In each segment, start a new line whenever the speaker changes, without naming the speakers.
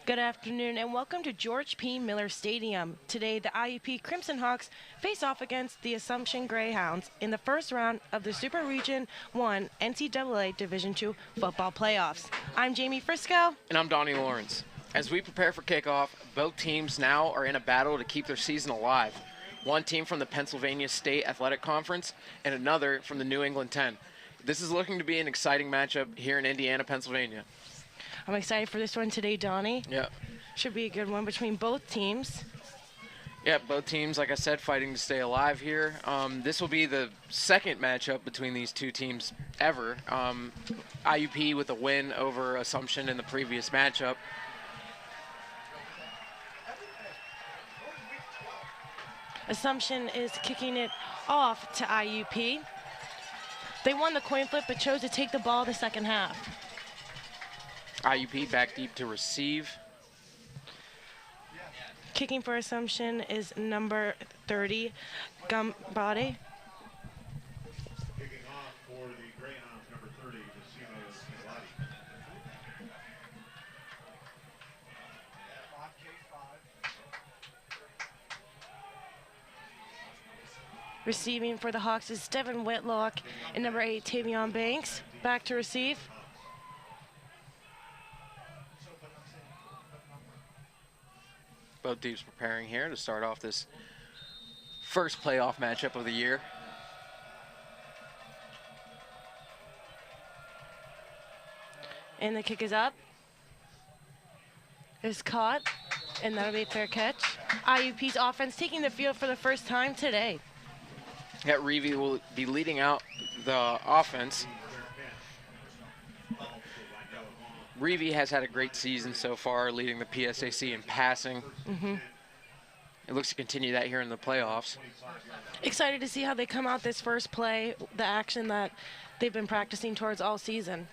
Good afternoon and welcome to George P. Miller Stadium. Today, the IUP Crimson Hawks face off against the Assumption Greyhounds in the first round of the Super Region 1 NCAA Division II football playoffs. I'm Jamie Frisco.
And I'm Donnie Lawrence. As we prepare for kickoff, both teams now are in a battle to keep their season alive. One team from the Pennsylvania State Athletic Conference and another from the New England 10. This is looking to be an exciting matchup here in Indiana, Pennsylvania.
I'm excited for this one today, Donnie.
Yeah.
Should be a good one between both teams.
Yeah, both teams, like I said, fighting to stay alive here. This will be the second matchup between these two teams ever. IUP with a win over Assumption in the previous matchup.
Assumption is kicking it off to IUP. They won the coin flip but chose to take the ball the second half.
IUP back deep to receive.
Kicking for Assumption is number 30, Gambade.
Kicking off for the Greyhounds, number 30, Gambade.
Receiving for the Hawks is Devin Whitlock and number 8, Tavion Banks. Back to receive.
Both teams preparing here to start off this first playoff matchup of the year.
And the kick is up. Is caught, and that'll be a fair catch. IUP's offense taking the field for the first time today.
Yeah, Reevy will be leading out the offense. Reevy has had a great season so far, leading the PSAC in passing. It looks to continue that here in the playoffs.
Excited to see how they come out this first play, the action that they've been practicing towards all season.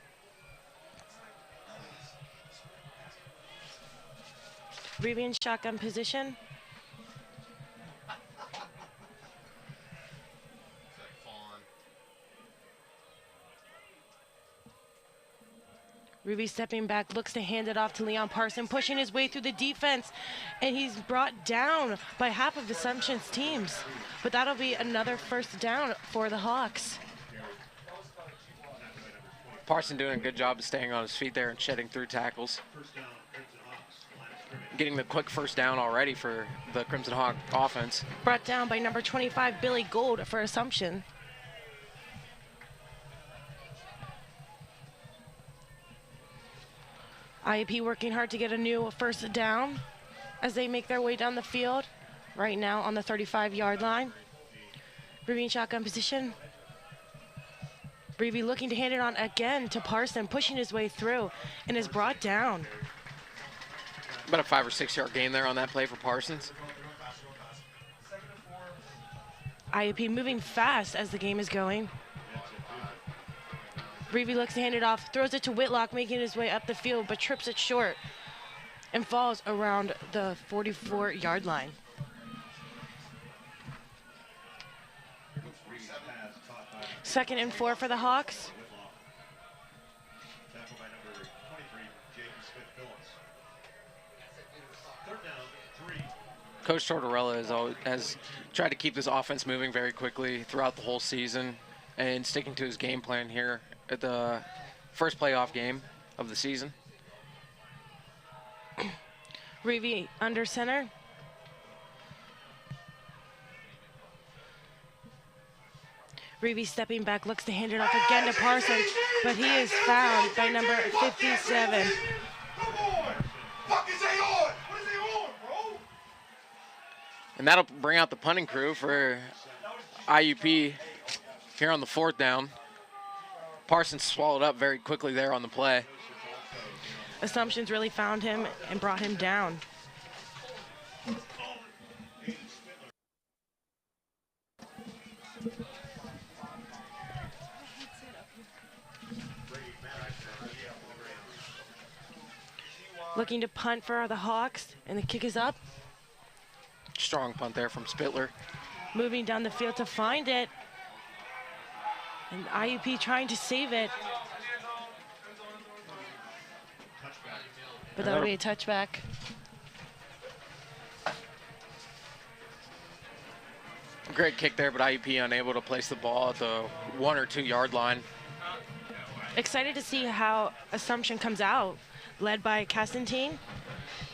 Reevy in shotgun position. Reevy stepping back, looks to hand it off to Leon Parson, pushing his way through the defense, and he's brought down by half of Assumption's teams. But that'll be another first down for the Hawks.
Parson doing a good job of staying on his feet there and shedding through tackles. Getting the quick first down already for the Crimson Hawk offense.
Brought down by number 25, Billy Gold for Assumption. IUP working hard to get a new first down as they make their way down the field. Right now on the 35-yard line. Reevy in shotgun position. Reevy looking to hand it on again to Parson, pushing his way through, and is brought down.
About a 5 or 6 yard gain there on that play for Parsons.
IUP moving fast as the game is going. Reevy looks to hand it off, throws it to Whitlock, making his way up the field, but trips it short and falls around the 44-yard line. Second and 4 for the Hawks.
Coach Tortorella has tried to keep this offense moving very quickly throughout the whole season and sticking to his game plan here at the first playoff game of the season.
Reevy under center. Reevy stepping back, looks to hand it off again to Parsons, but he is found by number 57.
And that'll bring out the punting crew for IUP here on the fourth down. Parsons swallowed up very quickly there on the play.
Assumption's really found him and brought him down. Looking to punt for the Hawks, and the kick is up.
Strong punt there from Spittler.
Moving down the field to find it. And IUP trying to save it. But that'll be a touchback.
Great kick there, but IUP unable to place the ball at the 1 or 2 yard line.
Excited to see how Assumption comes out, led by Castantine.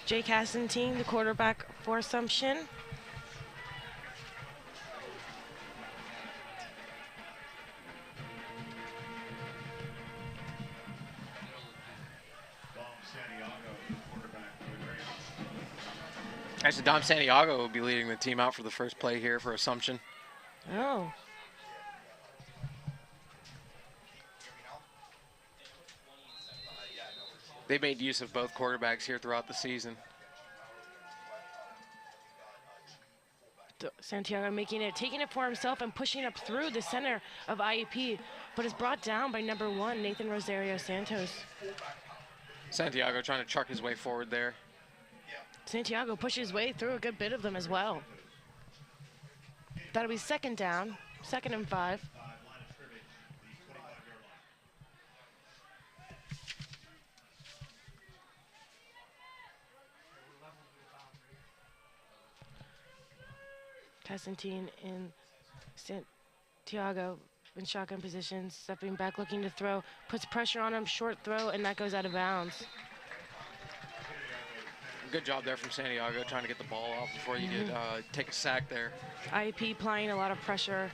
Jay Castantine, the quarterback for Assumption.
Actually, Dom Santiago will be leading the team out for the first play here for Assumption.
Oh.
They made use of both quarterbacks here throughout the season.
Santiago taking it for himself and pushing up through the center of IUP, but is brought down by number 1, Nathan Rosario Santos.
Santiago trying to truck his way forward there.
Santiago pushes his way through a good bit of them as well. That'll be second down, 2nd and 5. Castantine in Santiago in shotgun position, stepping back, looking to throw, puts pressure on him, short throw, and that goes out of bounds.
Good job there from Santiago, trying to get the ball off before you get take a sack there.
IUP applying a lot of pressure,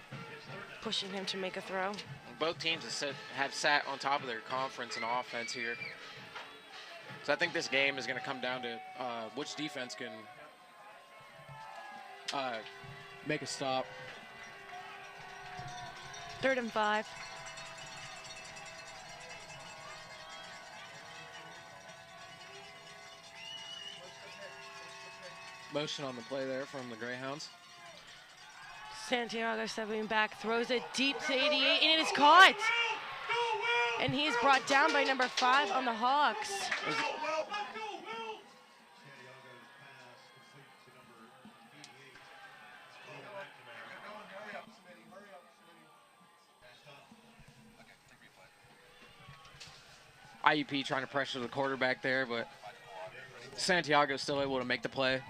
pushing him to make a throw.
Both teams have sat on top of their conference in offense here. So I think this game is going to come down to which defense can make a stop.
3rd and 5.
Motion on the play there from the Greyhounds.
Santiago stepping back, throws it deep to 88, and it is caught. And he is brought down by number 5 on the Hawks.
IUP trying to pressure the quarterback there, but Santiago still able to make the play.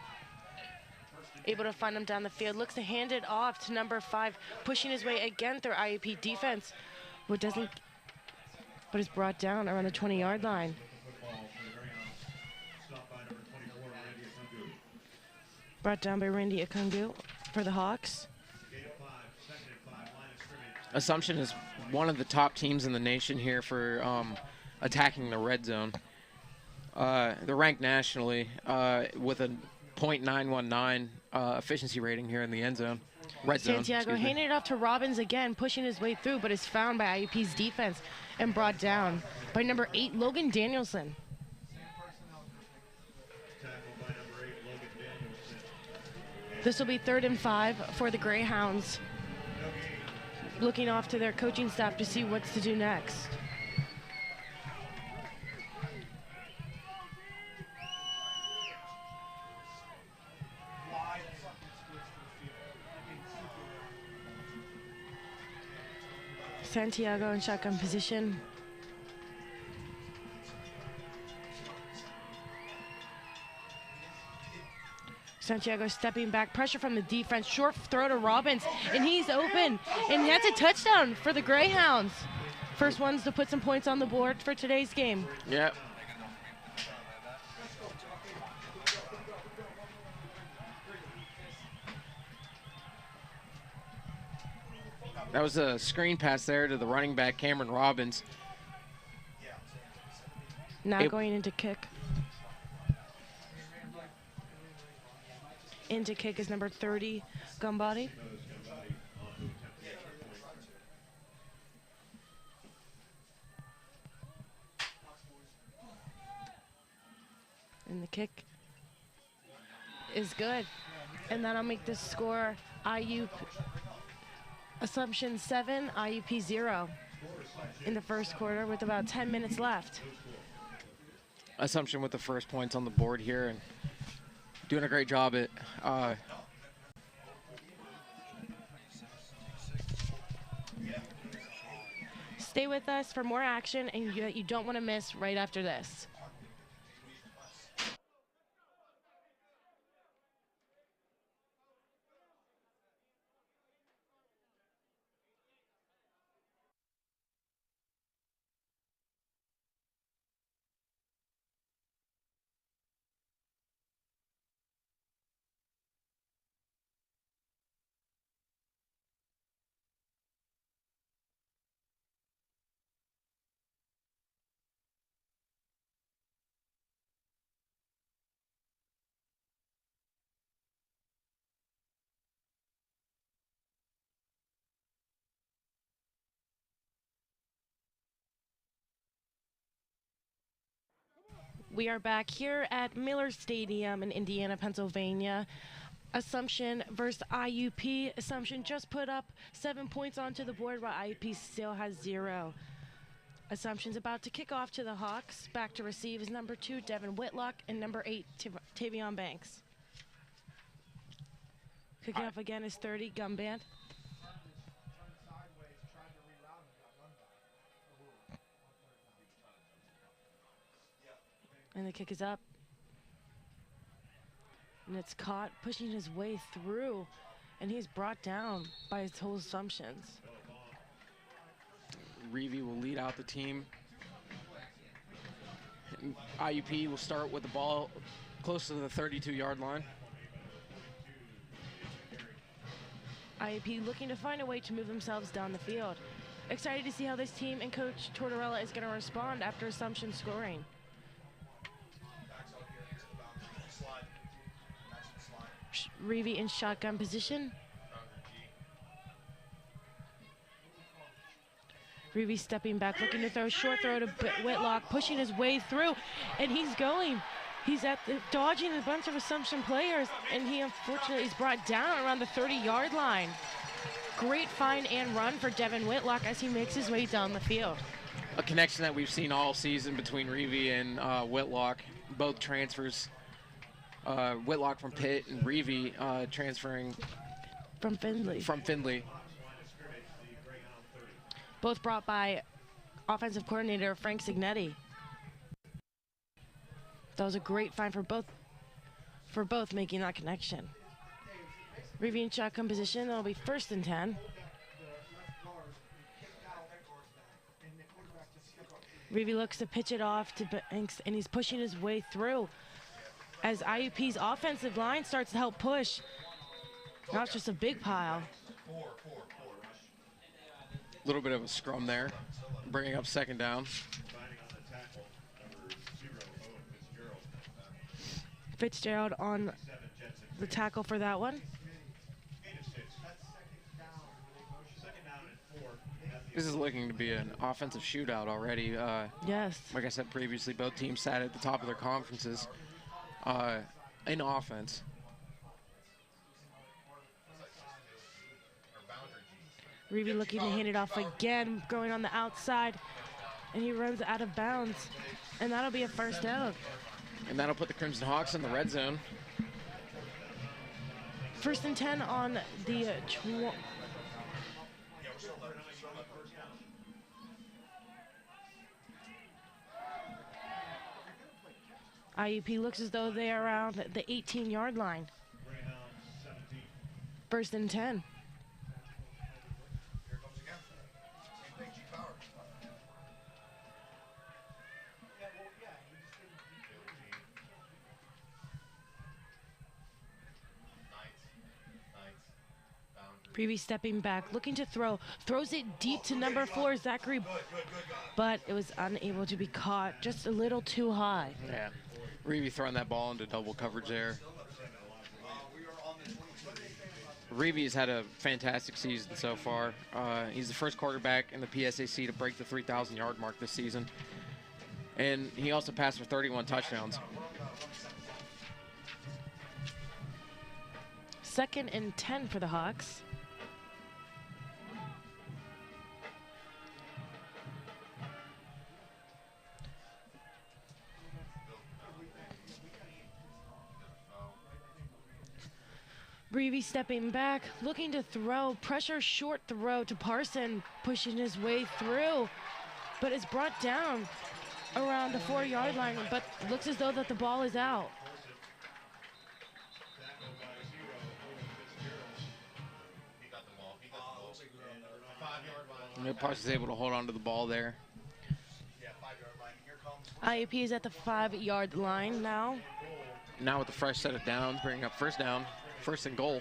Able to find him down the field, looks to hand it off to number 5, pushing his way again through IUP defense, but is brought down around the 20-yard line. Brought down by Randy Akungu for the Hawks.
Assumption is one of the top teams in the nation here for attacking the red zone. They're ranked nationally with a .919 efficiency rating here in the end zone. Red zone.
Santiago handing it off to Robbins again, pushing his way through, but is found by IUP's defense and brought down by number 8, Logan Danielson. This will be 3rd and 5 for the Greyhounds, looking off to their coaching staff to see what's to do next. Santiago in shotgun position. Santiago stepping back, pressure from the defense, short throw to Robbins, and he's open, and that's a touchdown for the Greyhounds. First ones to put some points on the board for today's game.
Yep. That was a screen pass there to the running back, Cameron Robbins.
Now going into kick. Into kick is number 30, Gumbody. And the kick is good. And that'll make the score Assumption 7, IUP 0 in the first quarter with about 10 minutes left.
Assumption with the first points on the board here and doing a great job at
Stay with us for more action and you don't want to miss right after this. We are back here at Miller Stadium in Indiana, Pennsylvania. Assumption versus IUP. Assumption just put up 7 points onto the board while IUP still has 0. Assumption's about to kick off to the Hawks. Back to receive is number 2, Devin Whitlock, and number 8, Tavion Banks. Kicking off again is 30, Gumband. And the kick is up. And it's caught, pushing his way through. And he's brought down by his whole Assumptions.
Reeve will lead out the team. And IUP will start with the ball close to the 32-yard line.
IUP looking to find a way to move themselves down the field. Excited to see how this team and Coach Tortorella is going to respond after Assumption scoring. Reeve in shotgun position. Reeve stepping back, looking to throw a short throw to Whitlock, pushing his way through, and he's going. He's dodging a bunch of Assumption players, and he unfortunately is brought down around the 30-yard line. Great find and run for Devin Whitlock as he makes his way down the field.
A connection that we've seen all season between Reeve and Whitlock, both transfers. Whitlock from Pitt and Reeve transferring
from Findlay. Both brought by offensive coordinator Frank Signetti. That was a great find for both making that connection. Reeve in shotgun position, that'll be 1st and 10. Reeve looks to pitch it off to Banks, and he's pushing his way through as IUP's offensive line starts to help push. Now it's just a big pile.
A little bit of a scrum there, bringing up 2nd down.
Fitzgerald on the tackle for that one.
This is looking to be an offensive shootout already.
Yes.
Like I said previously, both teams sat at the top of their conferences in offense.
Reeve looking to hand it off again, going on the outside, and he runs out of bounds, and that'll be a 1st down.
And that'll put the Crimson Hawks in the red zone.
1st and 10 on the IUP looks as though they are around the 18-yard line. 1st and 10. Reeve stepping back, looking to throws it deep to number 4, Zachary, but it was unable to be caught, just a little too high.
Yeah, Reeve throwing that ball into double coverage there. Reeve's had a fantastic season so far. He's the first quarterback in the PSAC to break the 3,000-yard mark this season. And he also passed for 31 touchdowns.
2nd and 10 for the Hawks. Reeve stepping back, looking to throw, pressure short throw to Parson, pushing his way through, but is brought down around the 4-yard line, but looks as though that the ball is out.
Parsons able to hold on to the ball there.
IUP is at the 5-yard line now.
Now with the fresh set of downs, bringing up 1st down, 1st and goal.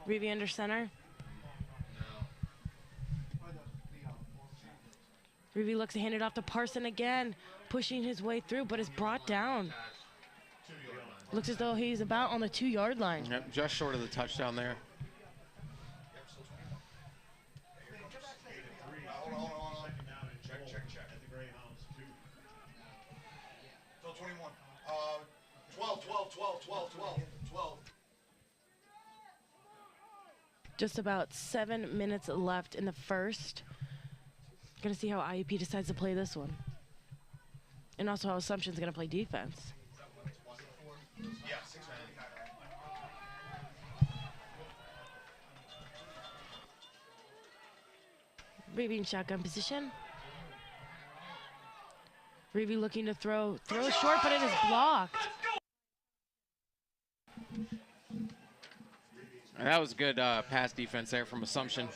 Reeve under center. Reeve looks to hand it off to Parson again, pushing his way through, but is brought down. Looks as though he's about on the 2-yard line.
Yep, just short of the touchdown there.
Check. At the Greyhounds, 2.
21. 12.
Just about 7 minutes left in the first. Gonna see how IUP decides to play this one. And also how Assumption's gonna play defense.
Yeah, 6.
Reevy in shotgun position. Reevy looking to throw short, but it is blocked.
And that was good pass defense there from Assumption.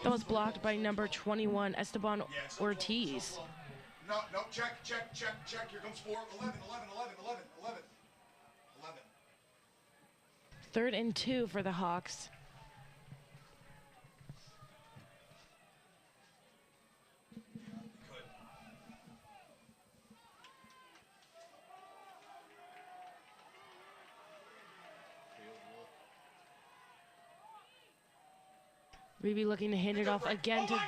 That was blocked by number 21, Esteban Ortiz.
No, check. Here comes 4. 11.
3rd and 2 for the Hawks. Reevy looking to hand it off again to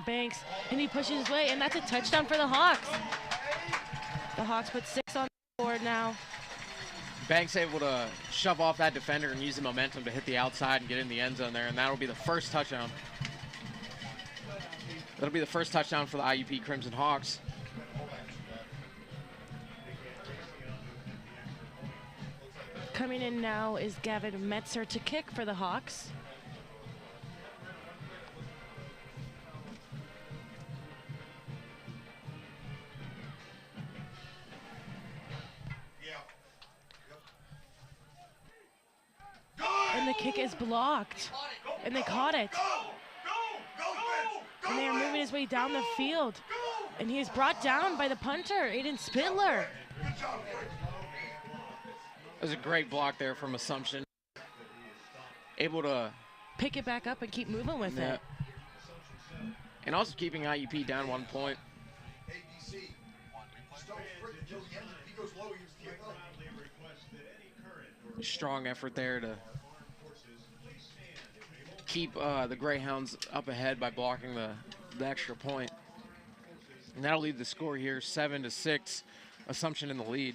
Banks, and he pushes his way, and that's a touchdown for the Hawks. The Hawks put 6 on the board now.
Banks able to shove off that defender and use the momentum to hit the outside and get in the end zone there, and that'll be the first touchdown. That'll be the first touchdown for the IUP Crimson Hawks.
Coming in now is Gavin Metzer to kick for the Hawks. And the kick is blocked. And they caught it. And they are moving his way down the field. And he is brought down by the punter, Aiden Spitler.
That was a great block there from Assumption. Able to
pick it back up and keep moving with it.
And also keeping IUP down 1 point. Strong effort there to keep the Greyhounds up ahead by blocking the extra point. And that'll lead the score here 7-6. Assumption in the lead.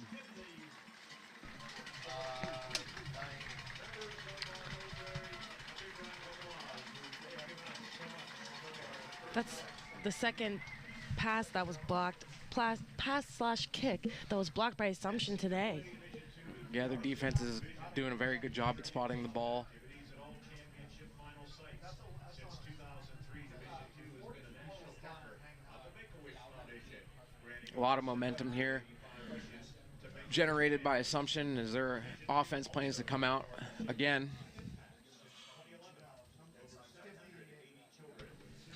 That's the second pass that was blocked, pass/kick that was blocked by Assumption today.
Yeah, their defense is doing a very good job at spotting the ball. A lot of momentum here generated by Assumption as their offense plans to come out again.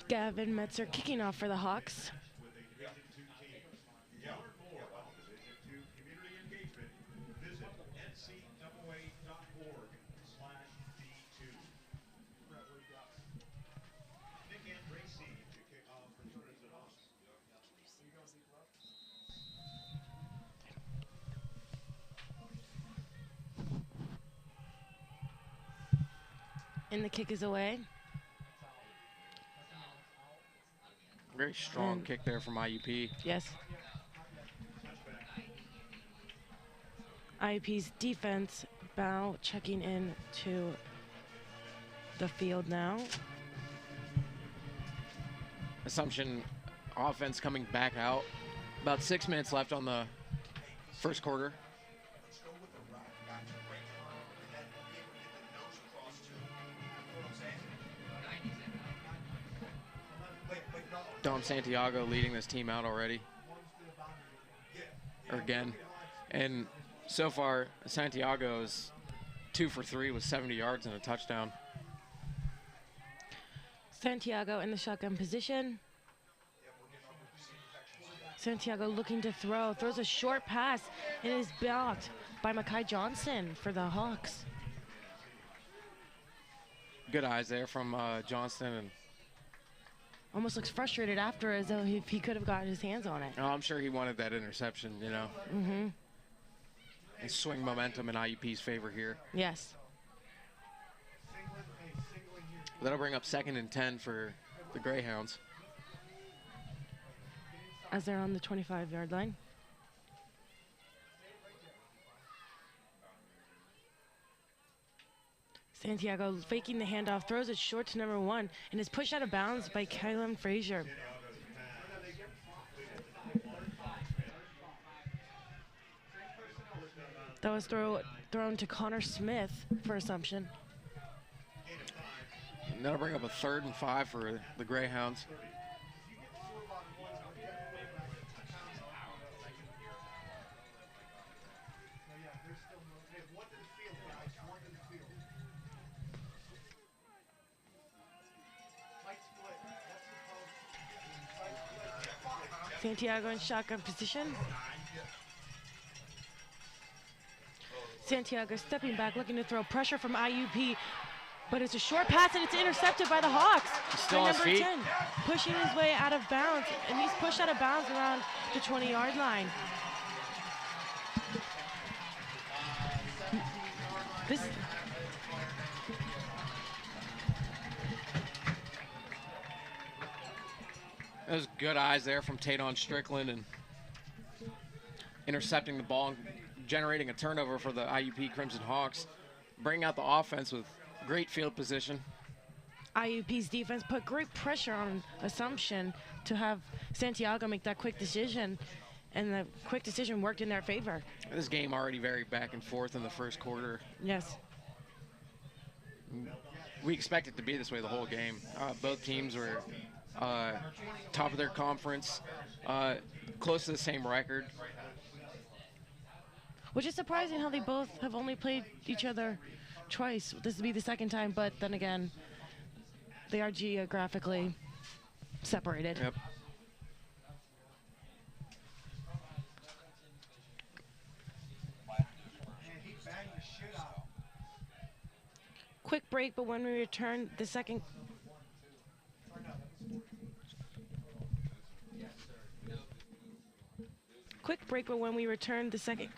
Gavin Metzer kicking off for the Hawks. And the kick is away.
Very strong kick there from IUP.
Yes. IUP's defense bow checking in to the field now.
Assumption offense coming back out. About 6 minutes left on the first quarter. Dom Santiago leading this team out already. Or again. And so far, Santiago is 2 for 3 with 70 yards and a touchdown.
Santiago in the shotgun position. Santiago looking to throw. Throws a short pass and is blocked by Makai Johnson for the Hawks.
Good eyes there from Johnston. And
almost looks frustrated after, as though he could have gotten his hands on it.
oh, I'm sure he wanted that interception, you know. and swing momentum in IUP's favor here.
Yes.
That'll bring up 2nd and 10 for the Greyhounds.
As they're on the 25-yard line. Santiago faking the handoff, throws it short to number 1, and is pushed out of bounds by Kylan Frazier. That was thrown to Connor Smith for Assumption.
And that'll bring up a 3rd and 5 for the Greyhounds.
Santiago in shotgun position. Santiago stepping back, looking to throw pressure from IUP, but it's a short pass and it's intercepted by the Hawks.
He's still on his
Number
feet.
10, pushing his way out of bounds, and he's pushed out of bounds around the 20-yard line.
Those good eyes there from Tadon Strickland and intercepting the ball and generating a turnover for the IUP Crimson Hawks. Bringing out the offense with great field position.
IUP's defense put great pressure on Assumption to have Santiago make that quick decision, and the quick decision worked in their favor.
This game already very back and forth in the first quarter.
Yes.
We expect it to be this way the whole game. Both teams were top of their conference, close to the same record.
Which is surprising how they both have only played each other twice. This will be the second time, but then again, they are geographically separated.
Yep.
Quick break, but when we return, the second. Quick break, but when we return, the second.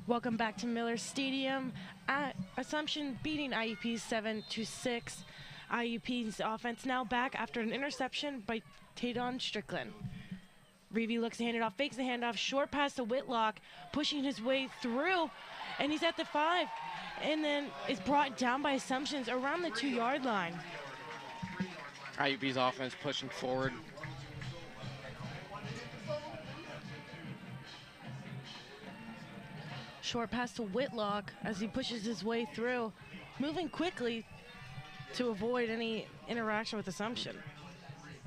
Welcome back to Miller Stadium. Assumption beating IUP 7-6. IUP's offense now back after an interception by Tadon Strickland. Reeve looks to hand it off, fakes the handoff, short pass to Whitlock, pushing his way through, and he's at the 5, and then is brought down by Assumptions around the 2-yard line.
IUP's offense pushing forward.
Short pass to Whitlock as he pushes his way through, moving quickly to avoid any interaction with Assumption.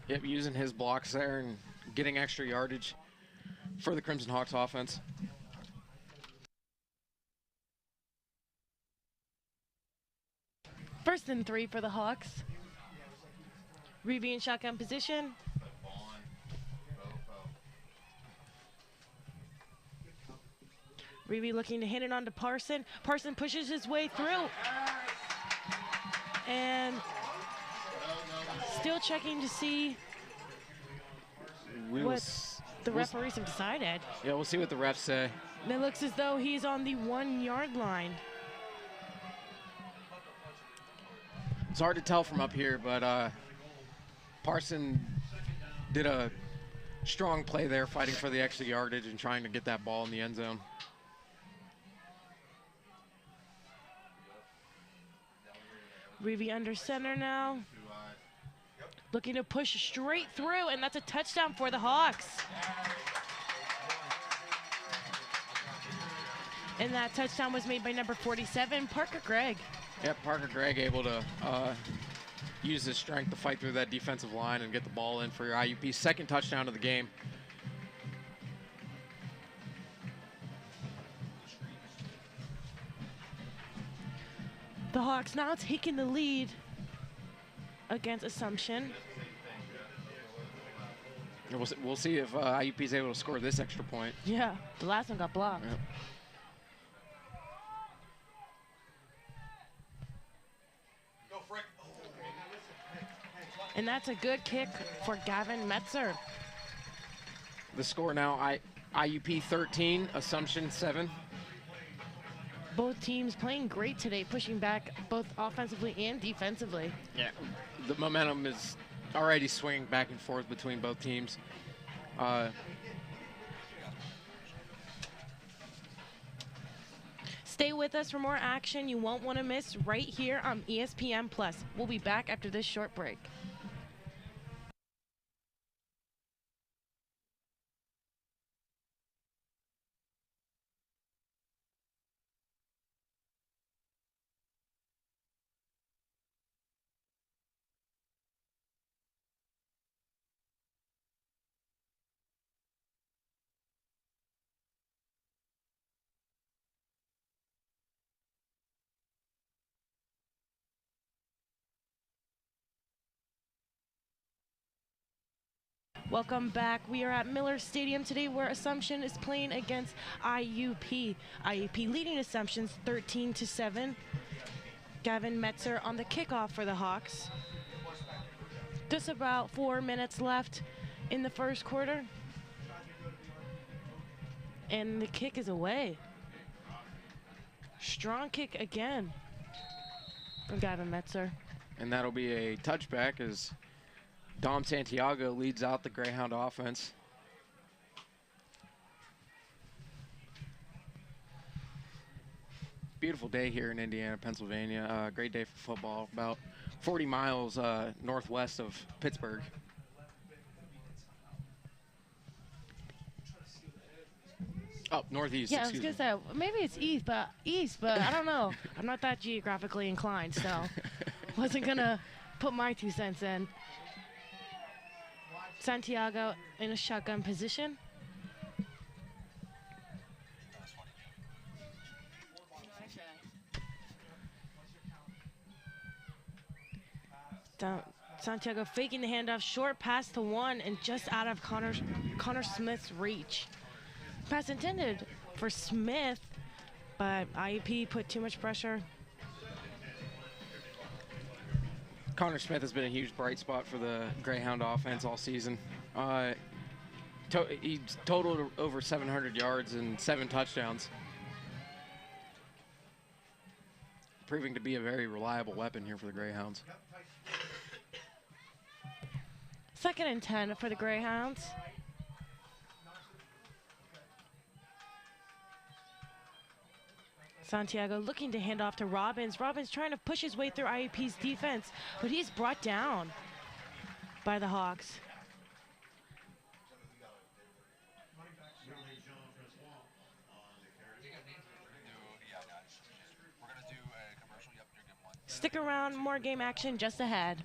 Yep, using his blocks there and getting extra yardage for the Crimson Hawks offense.
First and 3 for the Hawks. Reeve in shotgun position. Reeve looking to hit it on to Parson. Parson pushes his way through. And still checking to see what the referees have decided.
Yeah, we'll see what the refs say.
And it looks as though he's on the 1-yard line.
It's hard to tell from up here, but Parson did a strong play there, fighting for the extra yardage and trying to get that ball in the end zone.
Reeve under center now. Looking to push straight through, and that's a touchdown for the Hawks. And that touchdown was made by number 47, Parker Gregg.
Yep, Parker Gregg able to use his strength to fight through that defensive line and get the ball in for your IUP. Second touchdown of the game.
The Hawks now taking the lead against Assumption.
We'll see if IUP is able to score this extra point.
Yeah, the last one got blocked.
Yep.
And that's a good kick for Gavin Metzer.
The score now, IUP 13, Assumption 7.
Both teams playing great today, pushing back both offensively and defensively.
Yeah, the momentum is already swinging back and forth between both teams.
Stay with us for more action you won't want to miss right here on ESPN+. We'll be back after this short break. Welcome back. We are at Miller Stadium today where Assumption is playing against IUP. IUP leading Assumptions 13-7. Gavin Metzer on the kickoff for the Hawks. Just about 4 minutes left in the first quarter. And the kick is away. Strong kick again from Gavin Metzer.
And that'll be a touchback as Dom Santiago leads out the Greyhound offense. Beautiful day here in Indiana, Pennsylvania. Great day for football. About 40 miles northwest of Pittsburgh. Oh, northeast.
Yeah, I was gonna say maybe it's east, but I don't know. I'm not that geographically inclined, so wasn't gonna put my 2 cents in. Santiago in a shotgun position. Santiago faking the handoff, short pass to one, and just out of Connor Smith's reach. Pass intended for Smith, but IUP put too much pressure.
Connor Smith has been a huge bright spot for the Greyhound offense all season. He's totaled over 700 yards and 7 touchdowns, proving to be a very reliable weapon here for the Greyhounds.
2nd and 10 for the Greyhounds. Santiago looking to hand off to Robbins. Robbins trying to push his way through IUP's defense, but he's brought down by the Hawks. Stick around, more game action just ahead.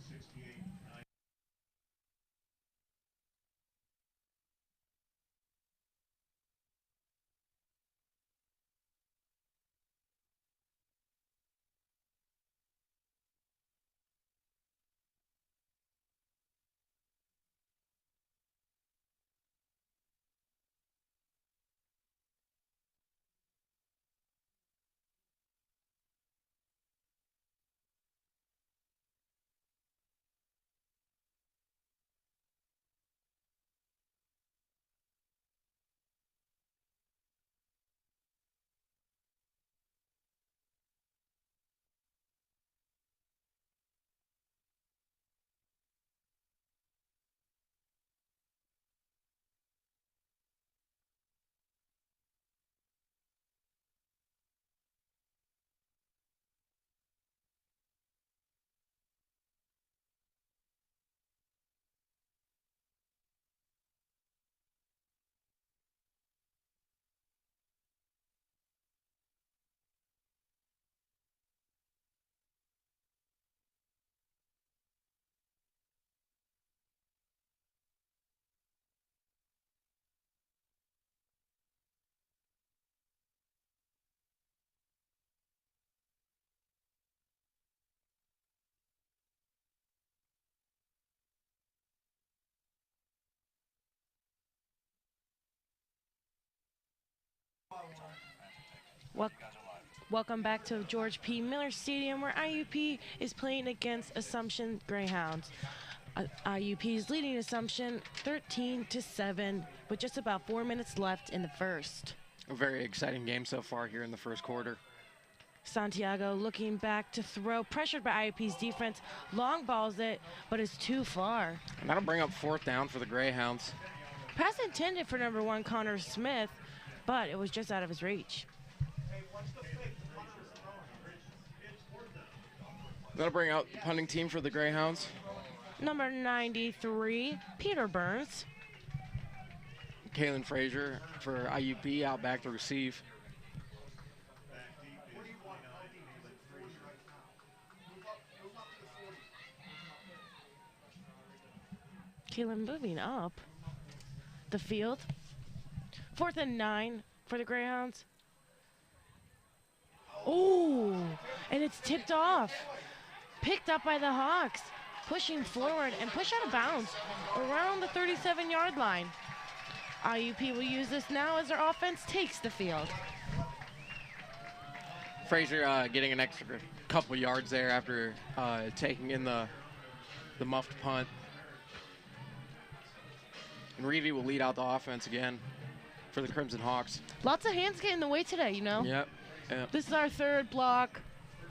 Wel- Welcome back to George P. Miller Stadium, where IUP is playing against Assumption Greyhounds. IUP is leading Assumption 13-7 with just about 4 minutes left in the first.
A very exciting game so far here in the first quarter.
Santiago looking back to throw, pressured by IUP's defense, long balls it, but is too far.
And that'll bring up 4th down for the Greyhounds.
Pass intended for number 1 Connor Smith, but it was just out of his reach.
That'll bring out the punting team for the Greyhounds.
Number 93, Peter Burns.
Kalen Frazier for IUP out back to receive.
Kalen moving up the field. 4th and 9 for the Greyhounds. Oh, and it's tipped off. Picked up by the Hawks. Pushing forward and push out of bounds around the 37-yard line. IUP will use this now as their offense takes the field.
Frazier getting an extra couple yards there after taking in the muffed punt. And Reevy will lead out the offense again for the Crimson Hawks.
Lots of hands getting in the way today, you know.
Yep.
This is our 3rd block,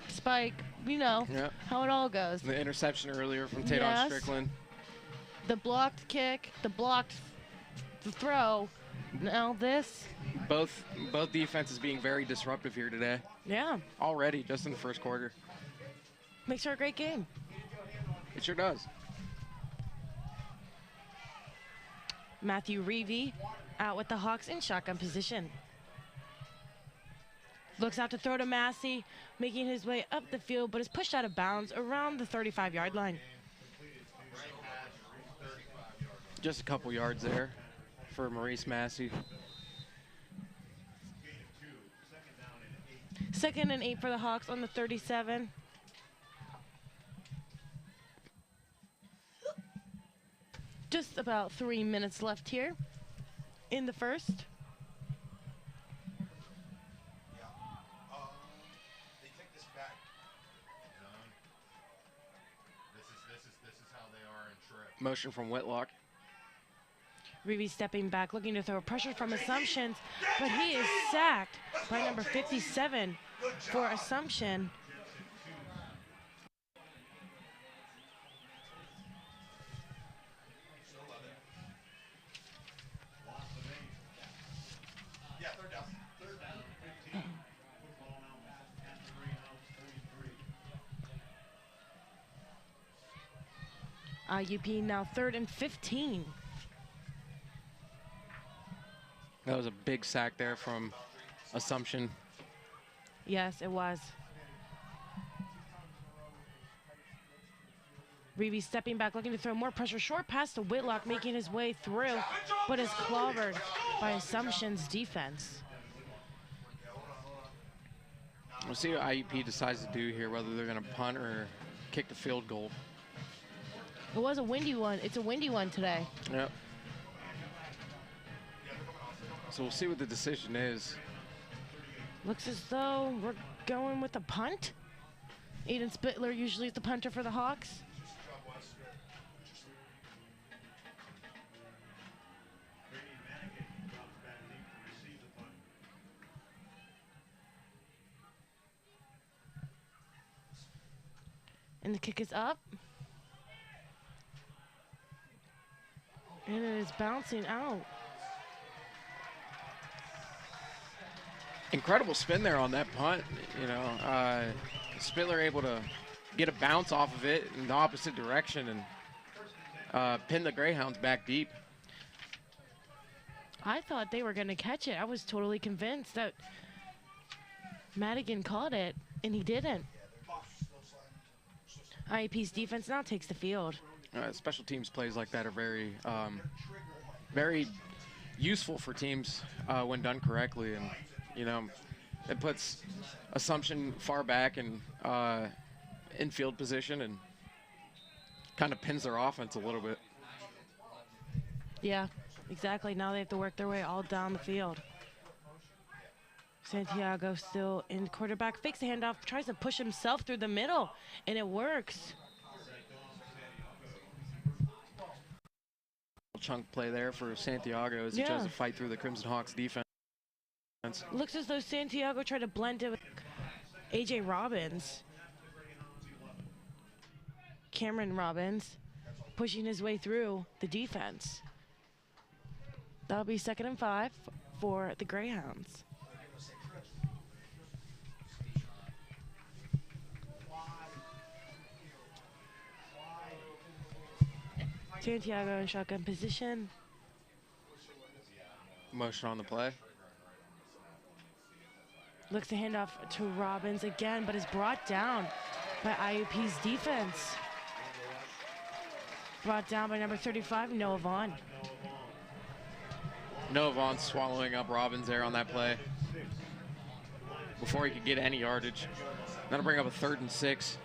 spike, you know how it all goes.
The interception earlier from Tadon Strickland.
The blocked kick, the blocked throw. Now this.
Both defenses being very disruptive here today.
Yeah.
Already, just in the first quarter.
Makes for a great game.
It sure does.
Matthew Reevy out with the Hawks in shotgun position. Looks out to throw to Massey, making his way up the field, but is pushed out of bounds around the 35-yard line.
Just a couple yards there for Maurice Massey.
2nd and 8 for the Hawks on the 37. Just about 3 minutes left here in the first.
They take this back. This is how they are in trip.
Motion from Whitlock.
Reevy stepping back, looking to throw pressure from Assumptions, but he is sacked by number 57 for Assumption.
Yeah, 3rd down.
15. Football now at the Greyhounds 43.
IUP now 3rd and 15.
That was a big sack there from Assumption.
Yes, it was. Reevy stepping back, looking to throw more pressure. Short pass to Whitlock, making his way through, but is clobbered by Assumption's defense.
We'll see what IUP decides to do here, whether they're going to punt or kick the field goal.
It was a windy one. It's a windy one today.
Yep. So we'll see what the decision is.
Looks as though we're going with a punt. Aiden Spittler usually is the punter for the Hawks. And the kick is up. And it is bouncing out.
Incredible spin there on that punt. You know, Spittler able to get a bounce off of it in the opposite direction and pin the Greyhounds back deep.
I thought they were going to catch it. I was totally convinced that Madigan caught it, and he didn't. IUP's defense now takes the field.
Special teams plays like that are very useful for teams when done correctly, and you know, it puts Assumption far back and in field position and kind of pins their offense a little bit.
Yeah, exactly. Now they have to work their way all down the field. Santiago still in quarterback, fakes the handoff, tries to push himself through the middle, and it works.
Chunk play there for Santiago as he tries to fight through the Crimson Hawks defense.
Looks as though Santiago tried to blend it with A.J. Robbins. Cameron Robbins pushing his way through the defense. That'll be 2nd and 5 for the Greyhounds. Santiago in shotgun position.
Motion on the play.
Looks to hand off to Robbins again, but is brought down by IUP's defense. Brought down by number 35, Noah Vaughn.
Noah Vaughn swallowing up Robbins there on that play before he could get any yardage. That'll bring up a 3rd and 6.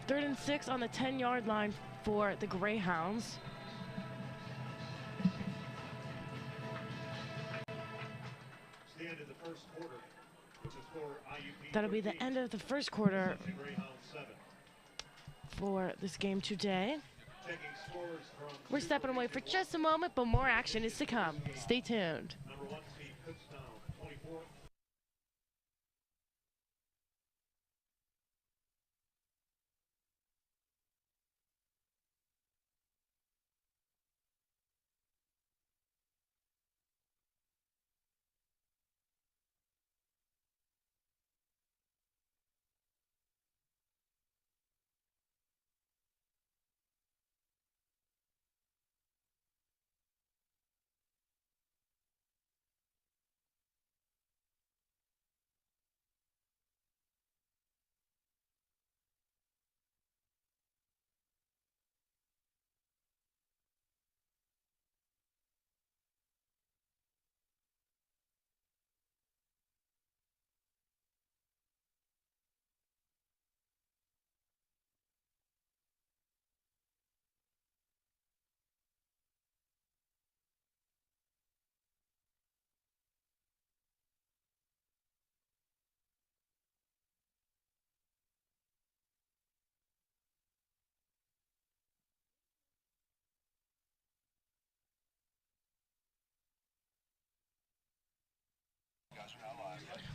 3rd and 6 on the 10-yard line for the Greyhounds. That'll be the end of the first quarter for this game today. We're stepping away for just a moment, but more action is to come. Stay tuned.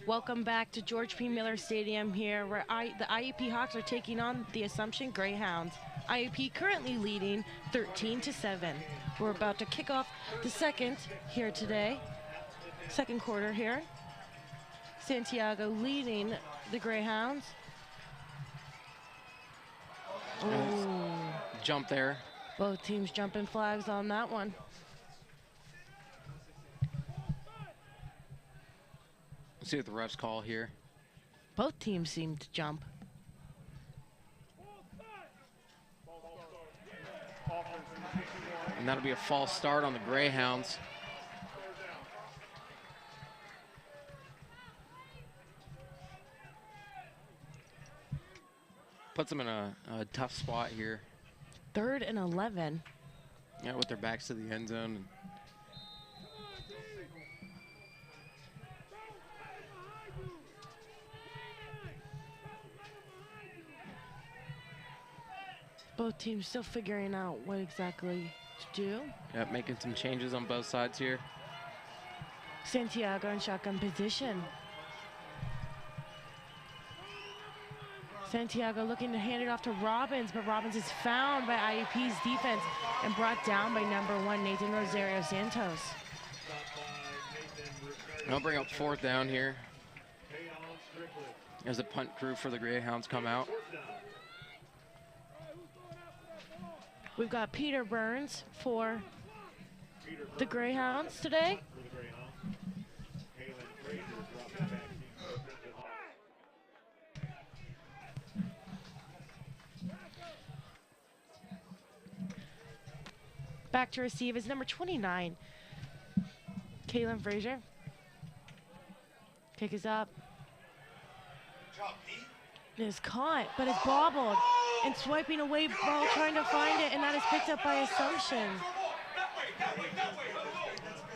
Welcome back to George P. Miller Stadium here, where the IUP Hawks are taking on the Assumption Greyhounds. IUP currently leading 13-7. We're about to kick off the second here today. Second quarter here. Santiago leading the Greyhounds. Ooh.
Jump there.
Both teams jumping flags on that one.
Let's see what the refs call here.
Both teams seem to jump.
And that'll be a false start on the Greyhounds. Puts them in a tough spot here.
3rd and 11.
Yeah, with their backs to the end zone.
Both teams still figuring out what exactly to do.
Yeah, making some changes on both sides here.
Santiago in shotgun position. Santiago looking to hand it off to Robbins, but Robbins is found by IUP's defense and brought down by number 1, Nathan Rosario Santos.
I'll bring up 4th down here as the punt crew for the Greyhounds come out.
We've got Peter Burns for the Greyhounds today. Back to receive is number 29, Kaylin Frazier. Kick is up. It is caught, but it's bobbled and swiping away ball, trying to find it, and that is picked up by Assumption.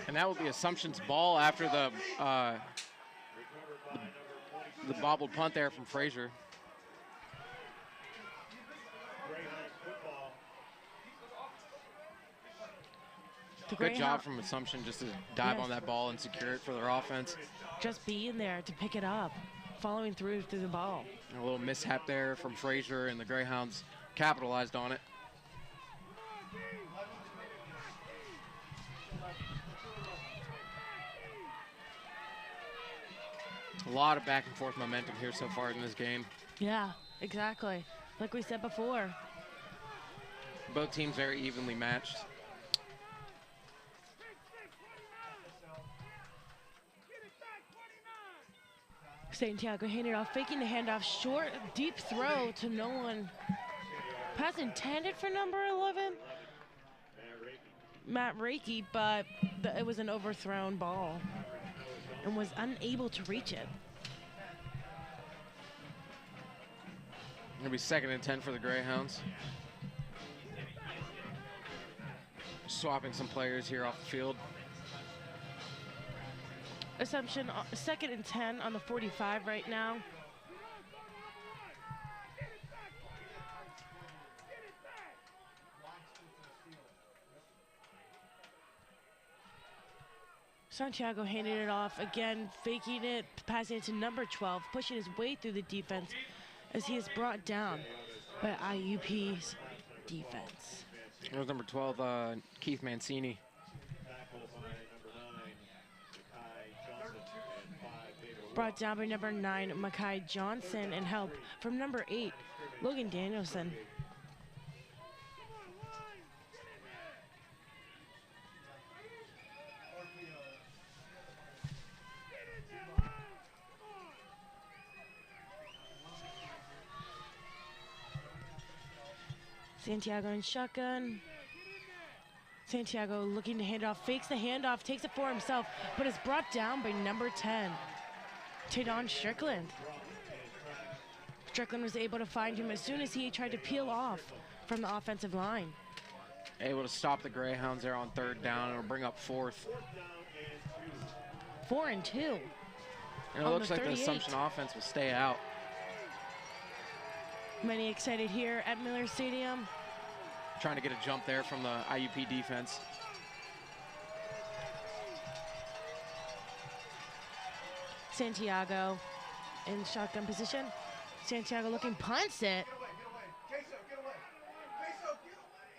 And that will be Assumption's ball after the bobbled punt there from Frazier. Good job from Assumption just to dive on that ball and secure it for their offense.
Just being there to pick it up, following through the ball.
And a little mishap there from Frazier, and the Greyhounds capitalized on it. A lot of back and forth momentum here so far in this game.
Yeah, exactly. Like we said before.
Both teams very evenly matched.
Santiago handed off, faking the handoff, short, deep throw to no one. Pass intended for number 11, Matt Reiki, but it was an overthrown ball and was unable to reach it.
It'll be 2nd and 10 for the Greyhounds. Swapping some players here off the field.
Assumption, 2nd and 10 on the 45 right now. Santiago handed it off again, faking it, passing it to number 12, pushing his way through the defense as he is brought down by IUP's defense.
It was number 12, Keith Mancini.
Brought down by number 9, Makai Johnson, and help from number 8, Logan Danielson. Santiago in shotgun. Santiago looking to hand off, fakes the handoff, takes it for himself, but is brought down by number 10, Tadon Strickland. Strickland was able to find him as soon as he tried to peel off from the offensive line.
Able to stop the Greyhounds there on 3rd down, and will bring up 4th.
4 and 2.
And it looks like the Assumption offense will stay out.
Many excited here at Miller Stadium.
Trying to get a jump there from the IUP defense.
Santiago in shotgun position. Santiago looking, punts it.
Get away, get away. Queso, get away.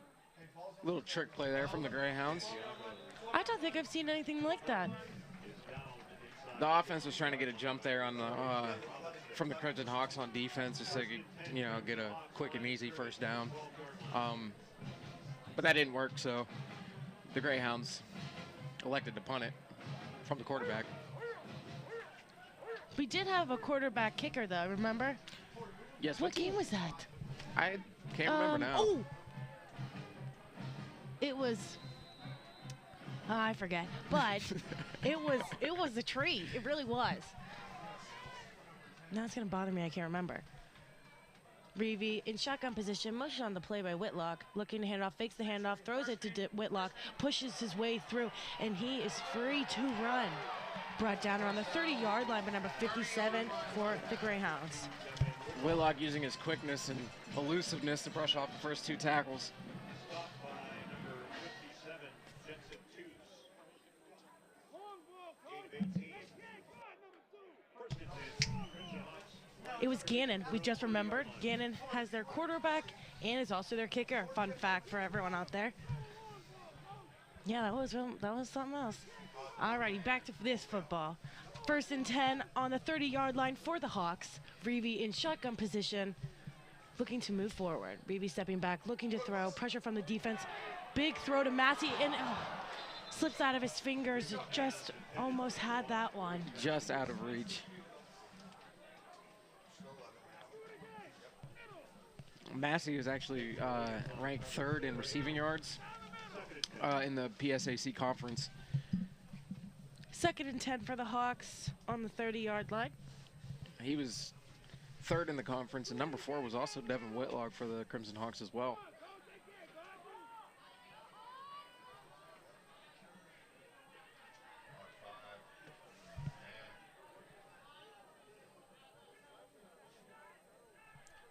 Queso, get away.
Little trick play there from the Greyhounds.
I don't think I've seen anything like that.
The offense was trying to get a jump there on the from the Crimson Hawks on defense, just so they could, get a quick and easy 1st down. But that didn't work, so the Greyhounds elected to punt it from the quarterback.
We did have a quarterback kicker, though, remember?
Yes.
What game was that?
I can't remember now.
Oh! It was... I forget. But it was a treat. It really was. Now it's going to bother me. I can't remember. Reeve in shotgun position, motion on the play by Whitlock. Looking to hand off, fakes the handoff, throws it to Whitlock, pushes his way through, and he is free to run. Brought down around the 30-yard line by number 57 for the Greyhounds.
Whitlock using his quickness and elusiveness to brush off the first 2 tackles.
It was Gannon. We just remembered. Gannon has their quarterback and is also their kicker. Fun fact for everyone out there. Yeah, that was something else. Alrighty, back to this football. 1st and 10 on the 30-yard line for the Hawks. Reeve in shotgun position, looking to move forward. Reeve stepping back, looking to throw. Pressure from the defense. Big throw to Massey, and slips out of his fingers. Just almost had that one.
Just out of reach. Massey is actually ranked 3rd in receiving yards in the PSAC conference.
2nd and 10 for the Hawks on the 30-yard line.
He was 3rd in the conference, and number 4 was also Devin Whitlock for the Crimson Hawks as well.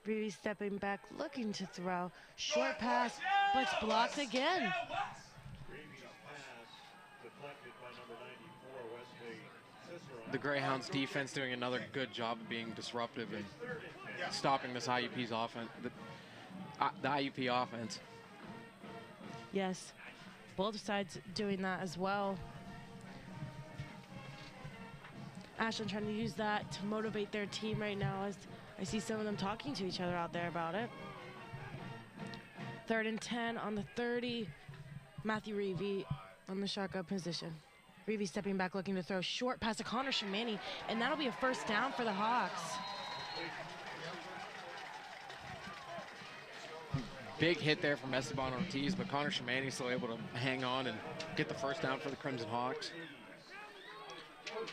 Reedy stepping back, looking to throw. Short pass, but it's blocked again.
The Greyhounds defense doing another good job of being disruptive and stopping this IUP's offense, the IUP offense.
Yes, both sides doing that as well. Ashland trying to use that to motivate their team right now, as I see some of them talking to each other out there about it. 3rd and 10 on the 30. Matthew Reevy on the shotgun position. Reevy stepping back, looking to throw. Short pass to Connor Shamani, and that'll be a first down for the Hawks.
Big hit there from Esteban Ortiz, but Connor Shamani still able to hang on and get the first down for the Crimson Hawks.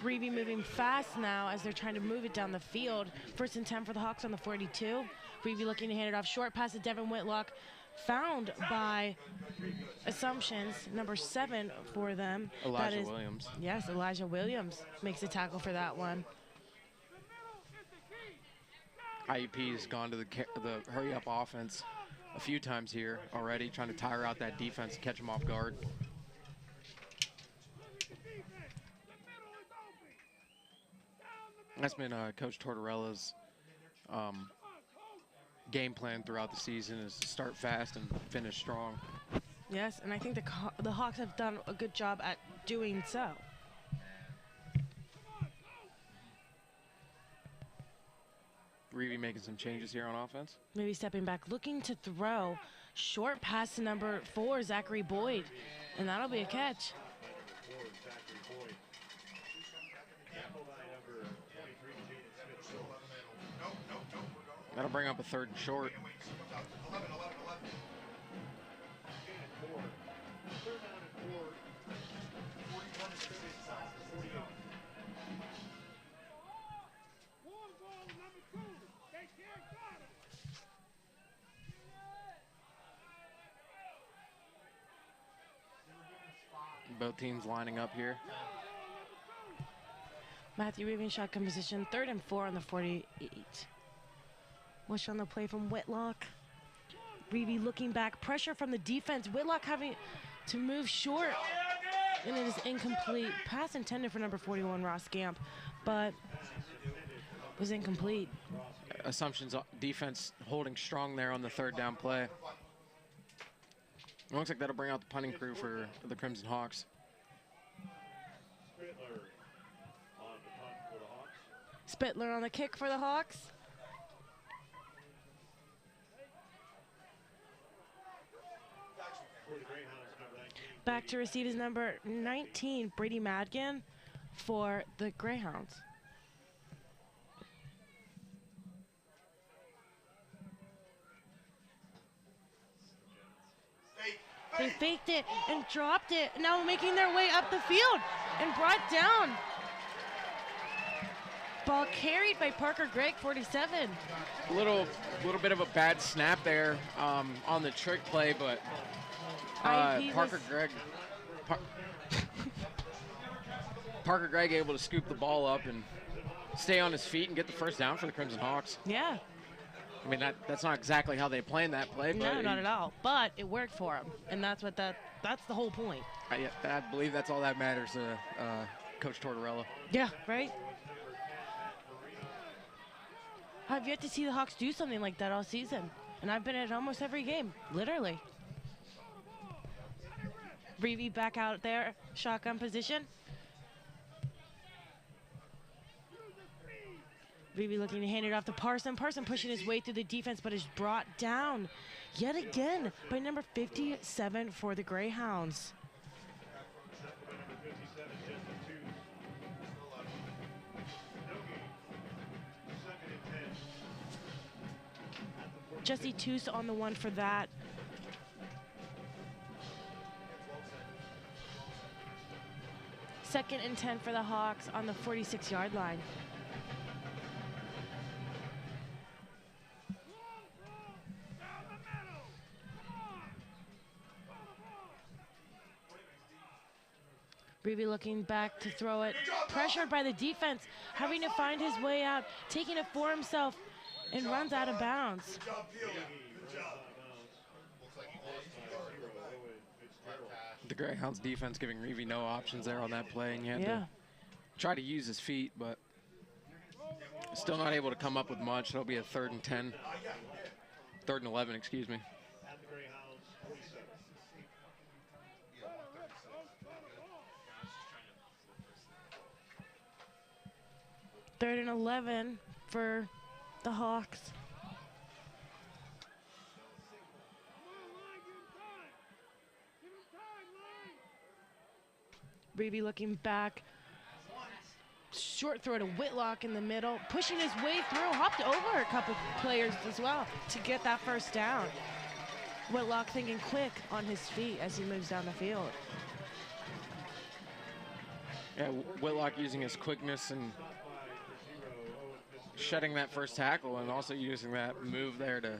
Reevy moving fast now as they're trying to move it down the field. 1st and 10 for the Hawks on the 42. Reevy looking to hand it off. Short pass to Devin Whitlock, found by Assumptions, number 7 for them.
Elijah Williams.
Yes, Elijah Williams makes a tackle for that one.
IUP's gone to the hurry-up offense a few times here already, trying to tire out that defense, catch them off guard. That's been Coach Tortorella's game plan throughout the season, is to start fast and finish strong.
Yes, and I think the Hawks have done a good job at doing so.
Reevy making some changes here on offense.
Maybe stepping back, looking to throw. Short pass to number 4, Zachary Boyd, and that'll be a catch.
That'll bring up a 3rd and short. Both teams lining up here.
Matthew Reevy in shotgun position, 3rd and 4 on the 48. Wish on the play from Whitlock. Reevy looking back, pressure from the defense. Whitlock having to move short, and it is incomplete. Pass intended for number 41, Ross Gamp, but was incomplete.
Assumption's defense holding strong there on the 3rd down play. It looks like that'll bring out the punting crew for the Crimson Hawks.
Spittler on the kick for the Hawks. Back to receive is number 19, Brady Madgen for the Greyhounds. They faked it and dropped it, now making their way up the field and brought down. Ball carried by Parker Gregg, 47.
A little bit of a bad snap there on the trick play, but Parker Gregg able to scoop the ball up and stay on his feet and get the first down for the Crimson Hawks.
Yeah.
I mean, that's not exactly how they planned that play.
No,
but
not at all. But it worked for him, and that's the whole point.
I believe that's all that matters to Coach Tortorella.
Yeah, right? I've yet to see the Hawks do something like that all season, and I've been at almost every game, literally. Reevy back out there, shotgun position. Reevy looking to hand it off to Parson. Parson pushing his way through the defense, but is brought down yet again by number 57 for the Greyhounds. Jesse Toos on the one for that. Second and 10 for the Hawks on the 46-yard line. Reevy looking back to throw it, pressured by the defense, having to find his way out, taking it for himself, and runs out of bounds.
Good job, Peely. Good job.
Looks like he lost
The Greyhounds defense giving Reeve no options there on that play, and he had
Yeah.
to try to use his feet, but still not able to come up with much. It'll be a 3rd and 10. 3rd and 11, excuse me.
At the Greyhounds, 47.
3rd and 11 for the Hawks. Reeve looking back. Short throw to Whitlock in the middle, pushing his way through, hopped over a couple players as well to get that first down. Whitlock thinking quick on his feet as he moves down the field.
Yeah, Whitlock using his quickness and shedding that first tackle, and also using that move there to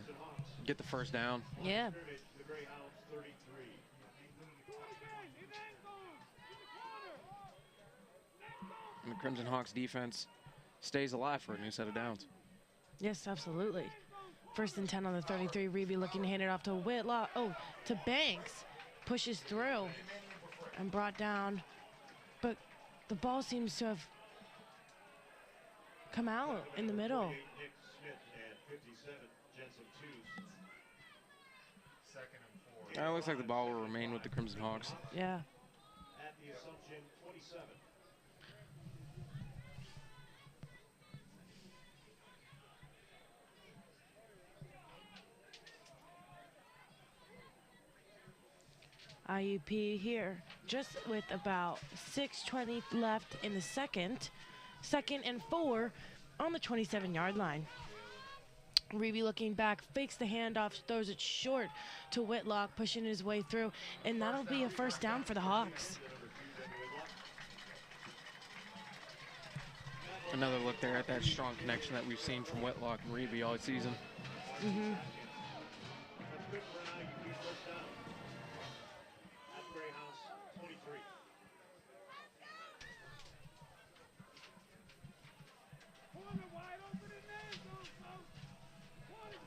get the first down.
Yeah.
The Greyhounds, 33.
And the Crimson Hawks defense stays alive for a new set of downs.
Yes, absolutely. 1st and 10 on the 33. Reeve looking to hand it off to Whitlock. Oh, to Banks. Pushes through and brought down. But the ball seems to have come out in the middle.
Nick Smith and 57, Jensen Twos.
Second and 4.
It looks like the ball will remain with the Crimson Hawks.
Yeah.
At the Assumption, 27.
IUP here, just with about 6:20 left in the second. 2nd and 4 on the 27-yard line. Reeve looking back, fakes the handoff, throws it short to Whitlock, pushing his way through, and that'll be a first down for the Hawks.
Another look there at that strong connection that we've seen from Whitlock and Reeve all season.
Mm-hmm.
That's good for an IUP first down. At the Greyhounds, 23.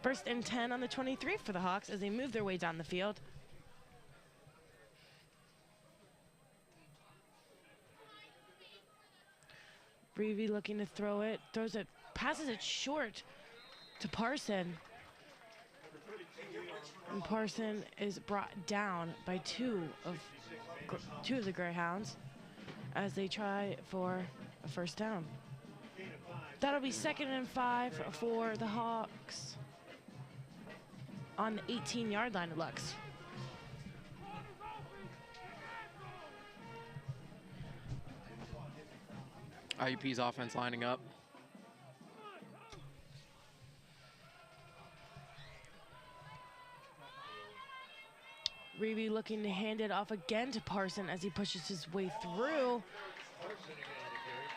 First and 10 on the 23 for the Hawks as they move their way down the field. Reeve looking to throw it, throws it, passes it short to Parson. And Parson is brought down by two of the Greyhounds as they try for a first down. That'll be 2nd and 5 for the Hawks. On the 18-yard line, it looks.
IUP's offense lining up.
Reeve looking to hand it off again to Parson as he pushes his way through.
Parson again on the carry.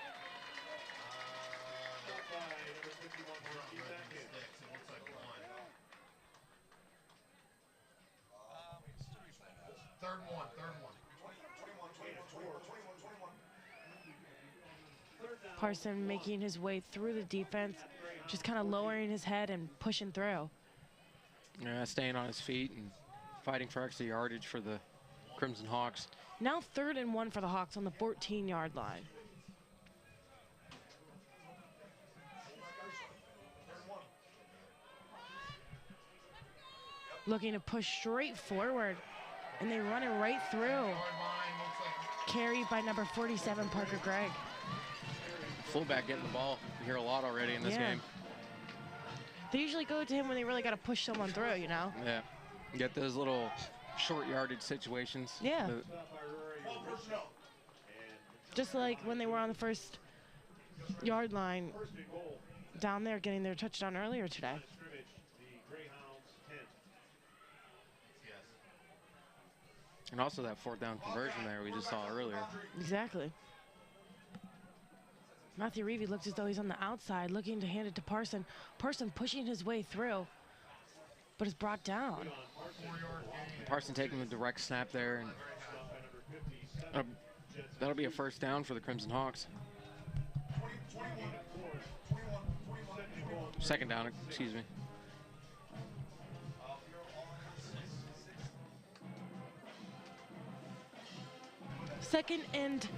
Shot by number 51, Marquis Atkins.
It looks like 1. Third and 1. Third and 1.
21.
Parson making his way through the defense, just kind of lowering his head and pushing through.
Yeah, staying on his feet and fighting for extra yardage for the Crimson Hawks.
Now 3rd and 1 for the Hawks on the 14-yard line. Looking to push straight forward, and they run it right through.
Hard line, looks like
Carried by number 47, Parker Gregg.
Fullback getting the ball. You hear a lot already in this
Yeah.
game.
They usually go to him when they really got to push someone through, you know?
Yeah. Get those little short yardage situations.
Yeah.
The-
Stop by Rory.
Just like when they were on the 1st yard line
First and goal.
down there getting their touchdown earlier today.
Scrimmage, the Greyhounds, 10.
yes.
and also that 4th down conversion there we just saw earlier.
Exactly. Matthew Reeve looks as though he's on the outside, looking to hand it to Parson. Parson pushing his way through, but is brought down.
4-yard gain.
Parson taking the direct snap there, and
Stop by number 57.
that'll be a first down for the Crimson Hawks.
21. 21. 21.
Second and goal,
Second down, excuse me.
Second and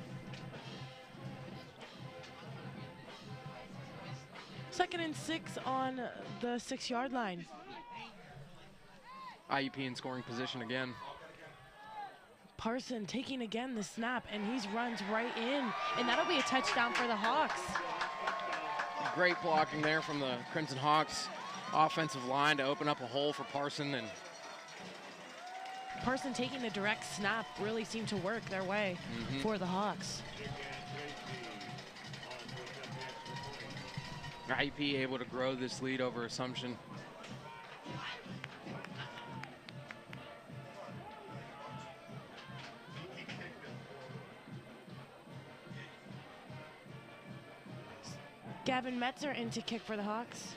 6 on the 6-yard line.
IUP in scoring position again.
Parson taking again the snap, and he runs right in, and that'll be a touchdown for the Hawks.
Great blocking there from the Crimson Hawks offensive line to open up a hole for Parson, and
Parson taking the direct snap really seemed to work their way for the Hawks.
IUP able to grow this lead over Assumption.
Gavin Metzer in to kick for the Hawks.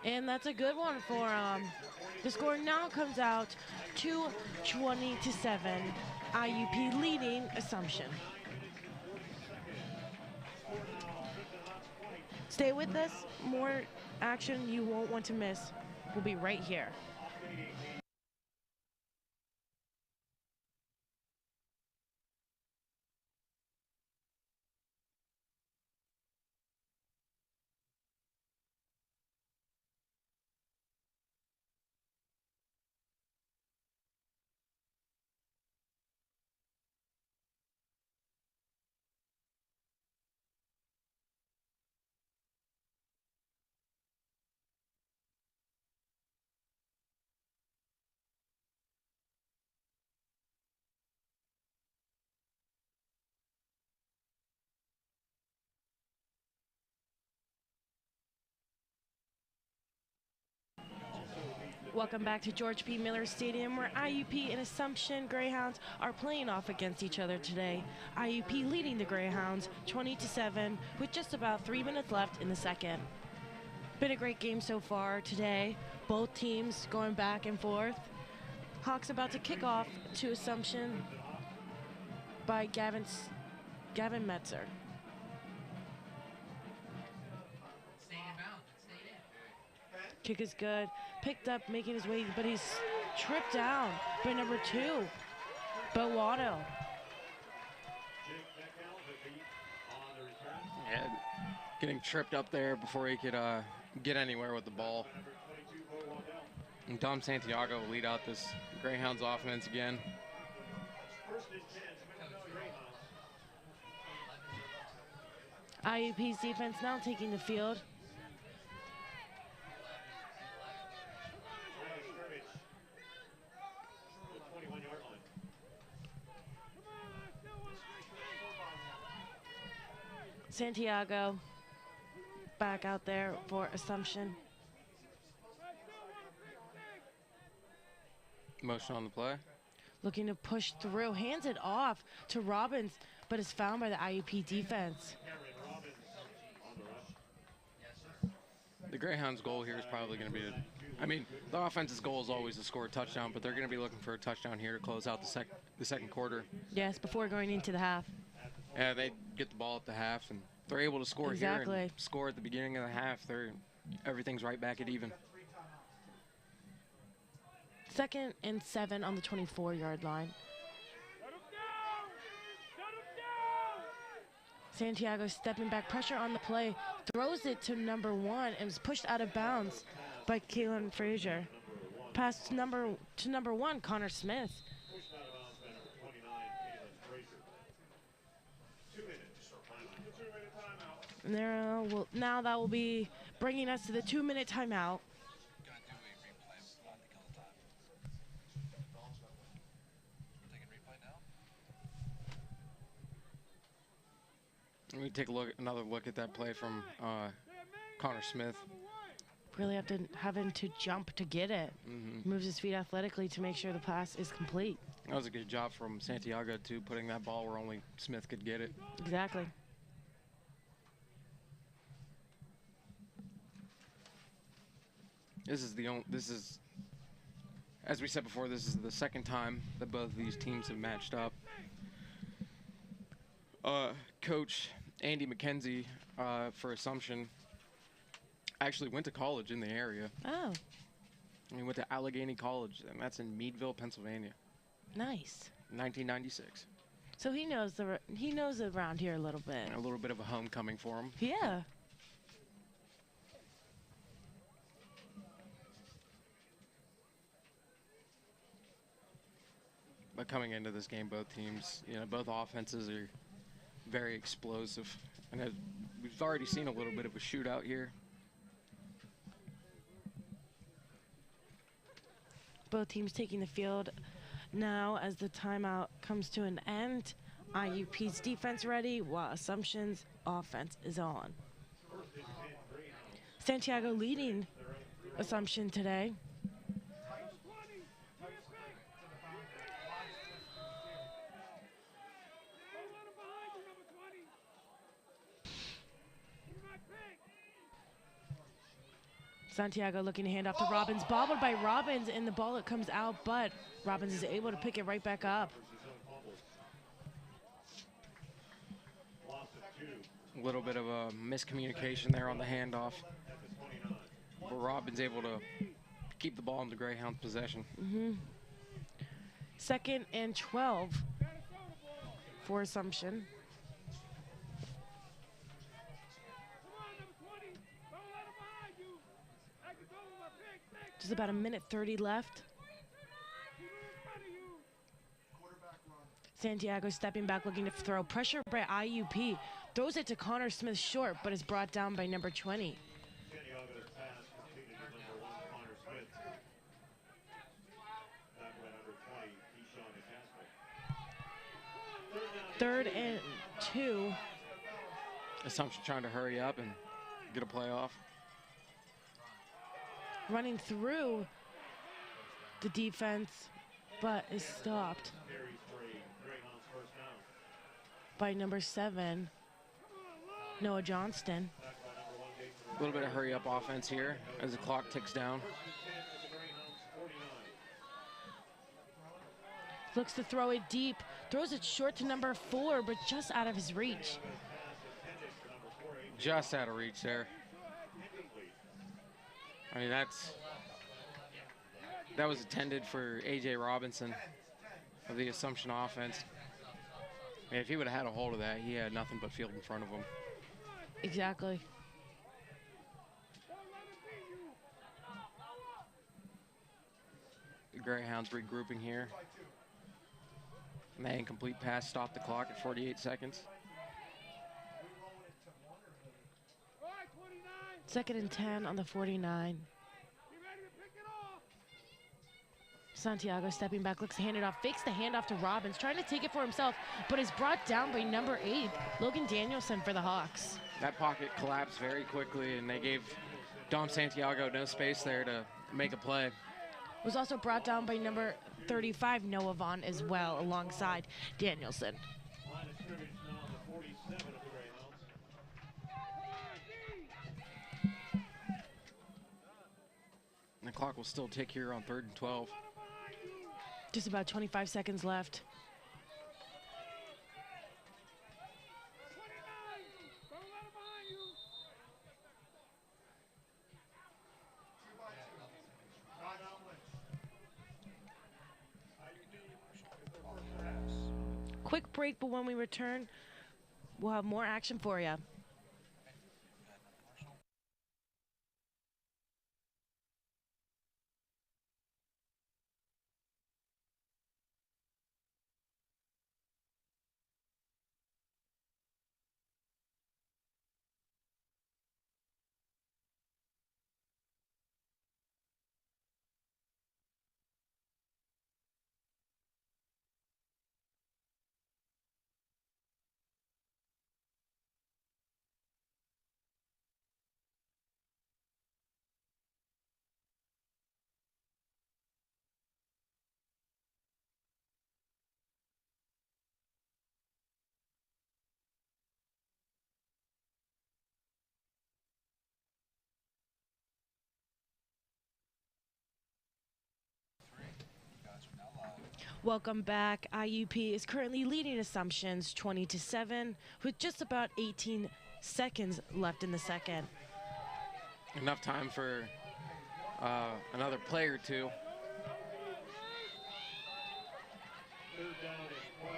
And that's a good one for the score now comes out to 20-7. IUP leading Assumption. Stay with us. More action you won't want to miss will be right here. Welcome back to George P. Miller Stadium, where IUP and Assumption Greyhounds are playing off against each other today. IUP leading the Greyhounds 20-7 with just about 3 minutes left in the second. Been a great game so far today. Both teams going back and forth. Hawks about to kick off to Assumption by Gavin Metzer. Kick is good. Picked up, making his way, but he's tripped down by number 2, Bowato.
Yeah, getting tripped up there before he could get anywhere with the ball. And Dom Santiago will lead out this Greyhounds offense again.
IUP's defense now taking the field. Santiago back out there for Assumption.
Motion on the play.
Looking to push through, hands it off to Robbins, but is found by the IUP defense.
The Greyhounds' goal here is probably going to be the offense's goal is always to score a touchdown, but they're going to be looking for a touchdown here to close out the second quarter.
Yes, before going into the half.
Yeah, they get the ball at the half, and they're able to score here and score at the beginning of the half. Everything's right back at even.
2nd and 7 on the 24-yard line. Santiago stepping back, pressure on the play, throws it to number 1 and was pushed out of bounds by Kalen Frazier. Pass to number 1, Connor Smith. And there, now that will be bringing us to the 2-minute timeout.
Let me take another look at that play from Connor Smith.
Really having to jump to get it. Moves his feet athletically to make sure the pass is complete.
That was a good job from Santiago too, putting that ball where only Smith could get it.
Exactly.
This is, as we said before, this is the second time that both of these teams have matched up. Coach Andy McKenzie for Assumption actually went to college in the area.
Oh,
He went to Allegheny College, and that's in Meadville, Pennsylvania,
nice.
1996.
So he knows around here a little bit.
A little bit of a homecoming for him.
Yeah.
But coming into this game, both teams, both offenses are very explosive. And we've already seen a little bit of a shootout here.
Both teams taking the field now as the timeout comes to an end. IUP's defense ready while Assumption's offense is on. Santiago leading Assumption today. Santiago looking to hand off to Robbins. Bobbled by Robbins, and the ball comes out, but Robbins is able to pick it right back up.
A little bit of a miscommunication there on the handoff. But Robbins able to keep the ball in the Greyhounds' possession.
Second and 12 for Assumption. Just about a minute 30 left. Santiago stepping back, looking to throw. Pressure by IUP. Throws it to Connor Smith short, but is brought down by number 20. Third and 2.
Assumption trying to hurry up and get a play off.
Running through the defense, but is stopped by number 7, Noah Johnston.
A little bit of hurry up offense here as the clock ticks down.
Looks to throw it deep, throws it short to number 4, but just out of his reach.
Just out of reach there. I mean, that was intended for A.J. Robinson of the Assumption offense. I mean, if he would have had a hold of that, he had nothing but field in front of him.
Exactly.
The Greyhounds regrouping here. And that incomplete pass stopped the clock at 48 seconds.
Second and 10 on the 49. Santiago stepping back, looks to hand it off, fakes the handoff to Robbins, trying to take it for himself, but is brought down by number 8, Logan Danielson for the Hawks.
That pocket collapsed very quickly, and they gave Dom Santiago no space there to make a play.
Was also brought down by number 35, Noah Vaughn, as well, alongside Danielson.
And the clock will still tick here on 3rd and 12.
Just about 25 seconds left. Quick break, but when we return, we'll have more action for you. Welcome back. IUP is currently leading Assumptions 20-7 with just about 18 seconds left in the second.
Enough time for another play or two.
Third down and 12.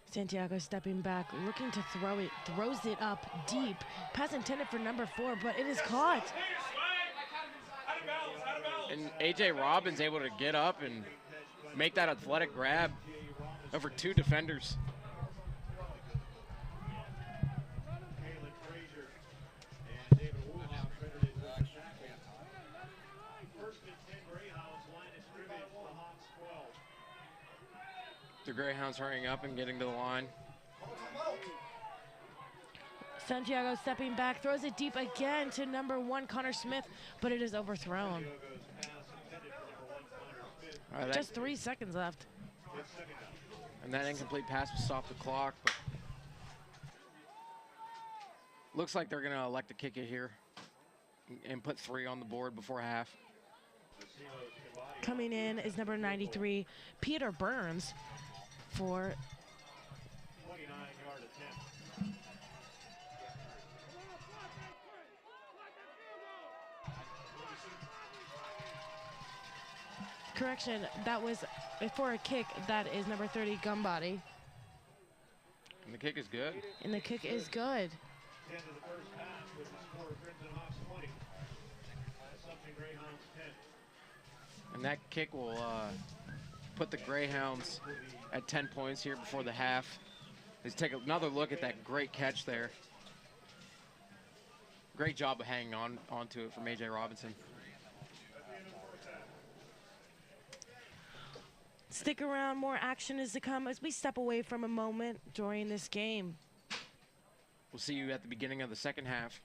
Santiago stepping back, looking to throw it, throws it up deep. Pass intended for number 4, but it is caught.
And A.J. Robbins able to get up and make that athletic grab over 2 defenders.
Kalen Frazier and David Woolhoff credited with the tackle. First and 10 Greyhounds, line of scrimmage, the Hawks 12.
The Greyhounds hurrying up and getting to the line.
Santiago stepping back, throws it deep again to number 1, Connor Smith, but it is overthrown. Just 3 seconds left.
And that incomplete pass will stop the clock. But looks like they're going to elect to kick it here and put 3 on the board before half.
Coming in is number 93, Peter Burns, for
29-yard attempt.
correction, that was for a kick. That is number 30, Gumbody.
And the kick is good.
And the kick is good.
10 to the first half with the score of Crimson Hawks 20. Assumption Greyhounds 10.
And that kick will put the Greyhounds at 10 points here before the half. Let's take another look at that great catch there. Great job of hanging onto it from A.J. Robinson.
Stick around, more action is to come as we step away from a moment during this game.
We'll see you at the beginning of the second half.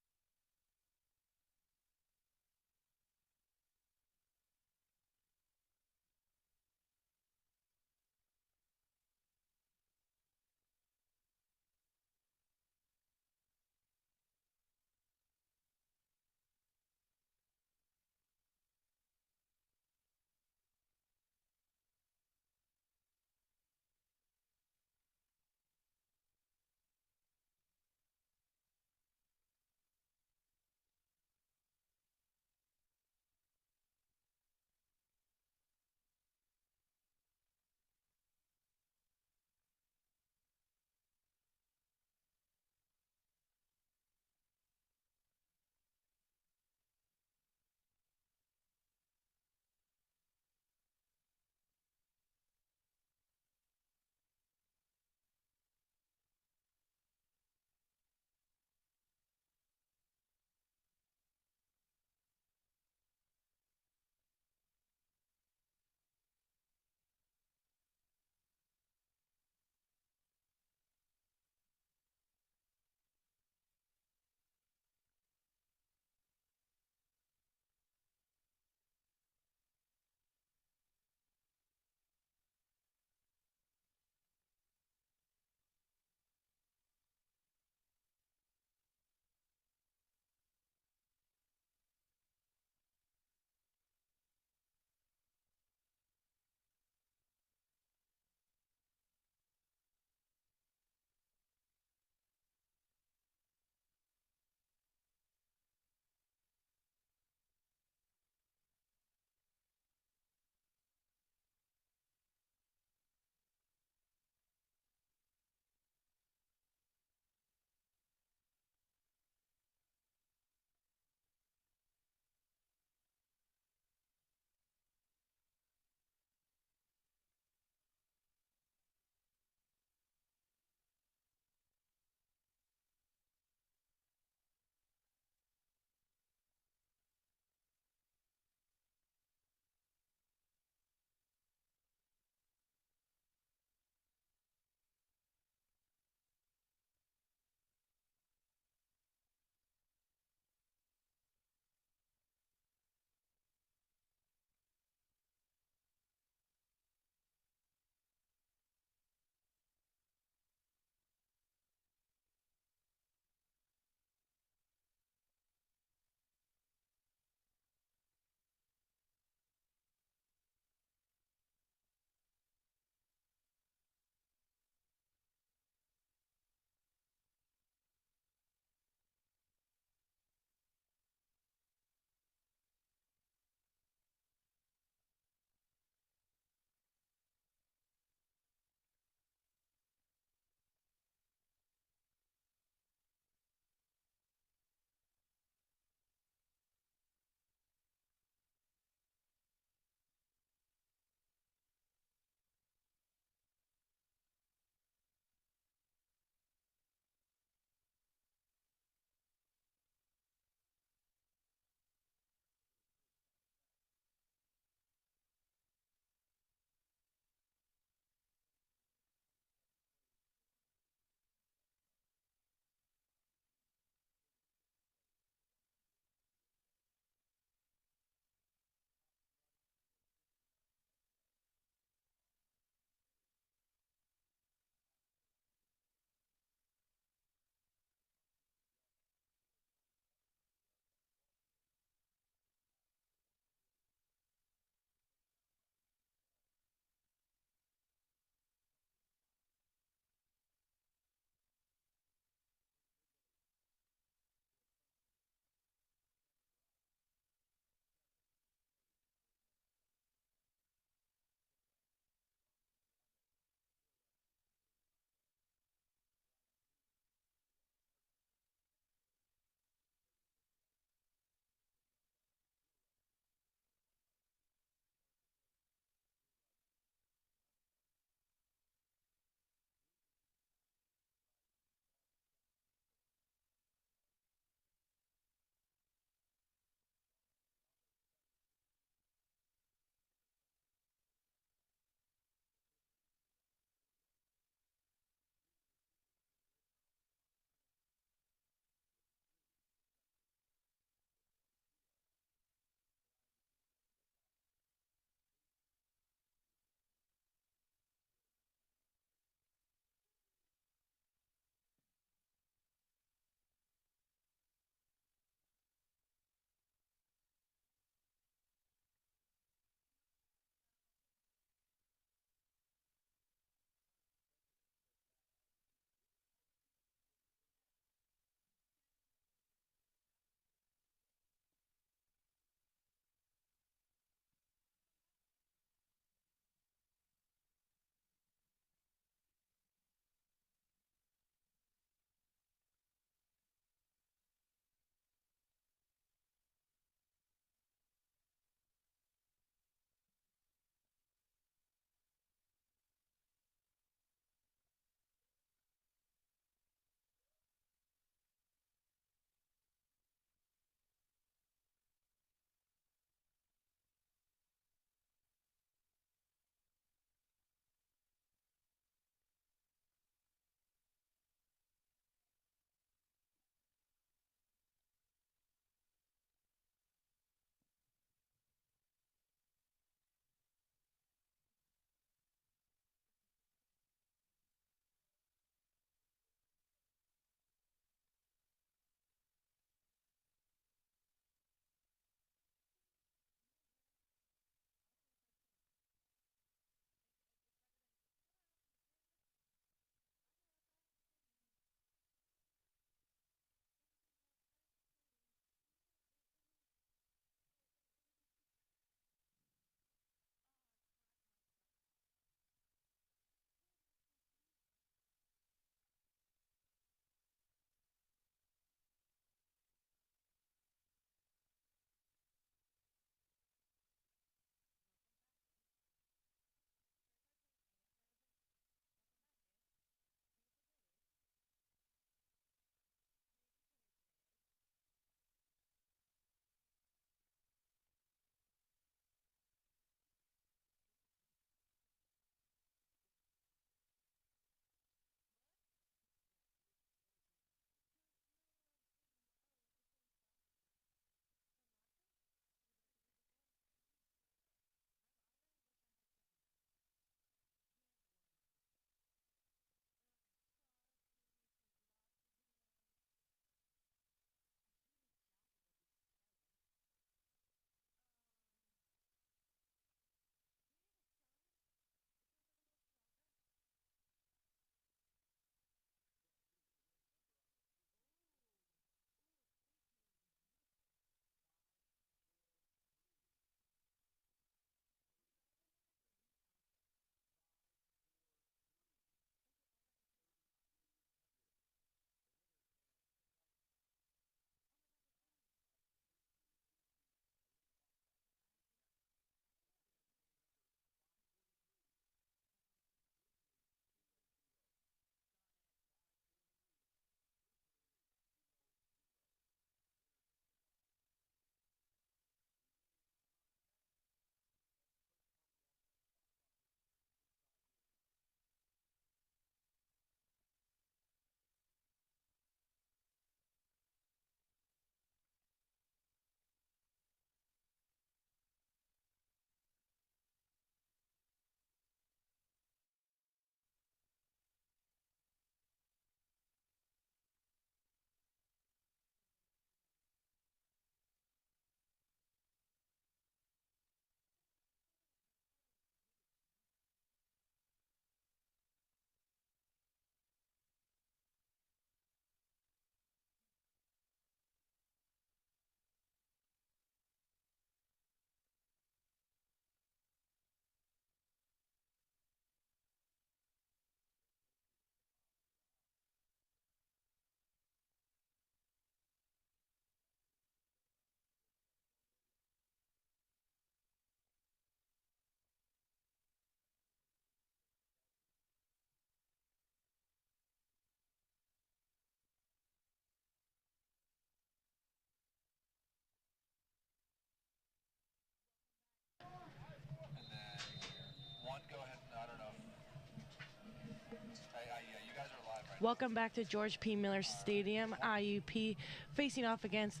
Welcome back to George P. Miller Stadium. IUP facing off against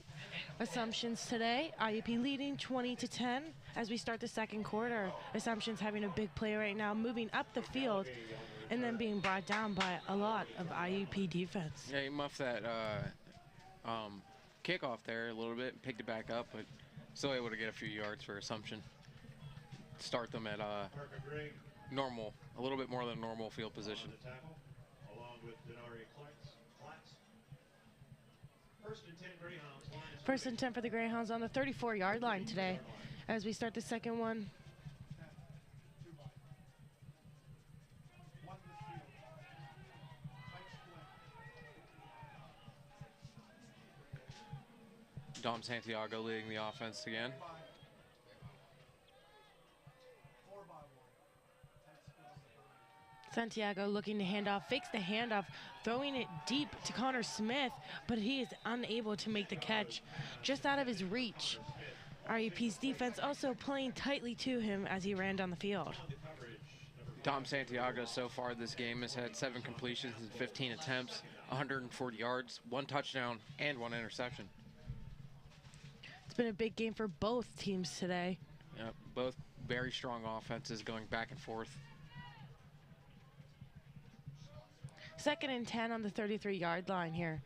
Assumptions today. IUP leading 20-10 as we start the second quarter. Assumptions having a big play right now, moving up the field and then being brought down by a lot of IUP defense.
Yeah, he muffed that kickoff there a little bit and picked it back up, but still able to get a few yards for Assumption. Start them at normal, a little bit more than normal field position.
Along with Denari Platts. First and 10 Greyhounds.
First and 10 for the Greyhounds on the 34-yard line today as we start the second one.
Dom Santiago leading the offense again.
Santiago looking to hand off, fakes the handoff, throwing it deep to Connor Smith, but he is unable to make the catch, just out of his reach. IUP's defense also playing tightly to him as he ran down the field.
Dom Santiago so far this game has had 7 completions in 15 attempts, 140 yards, 1 touchdown, and 1 interception.
It's been a big game for both teams today.
Yep, both very strong offenses going back and forth.
Second and 10 on the 33-yard line here.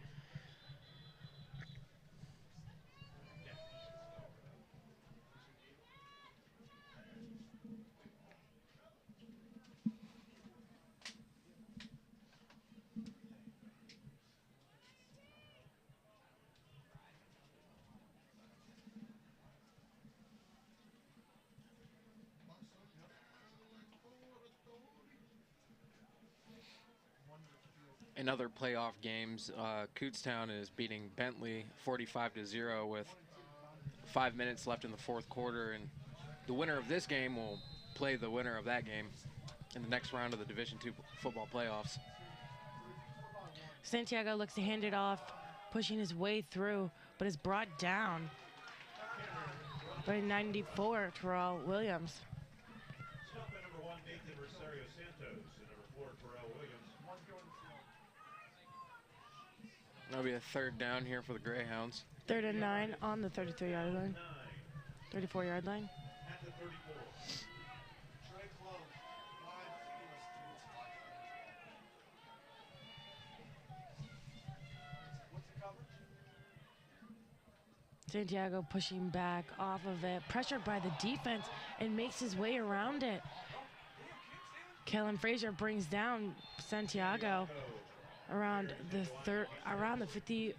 In other playoff games, Kutztown is beating Bentley 45-0 with 5 minutes left in the fourth quarter, and the winner of this game will play the winner of that game in the next round of the Division II football playoffs.
Santiago looks to hand it off, pushing his way through, but is brought down by 94, Terrell Williams.
Stop at number 1, Nathan Rosario Santos, and number 4, Terrell Williams.
That'll be a third down here for the Greyhounds.
3rd and 9 on the 33-yard line. 34-yard line.
At the 34.
Santiago pushing back off of it, pressured by the defense, and makes his way around it. Kellen Frazier brings down Santiago around the 50.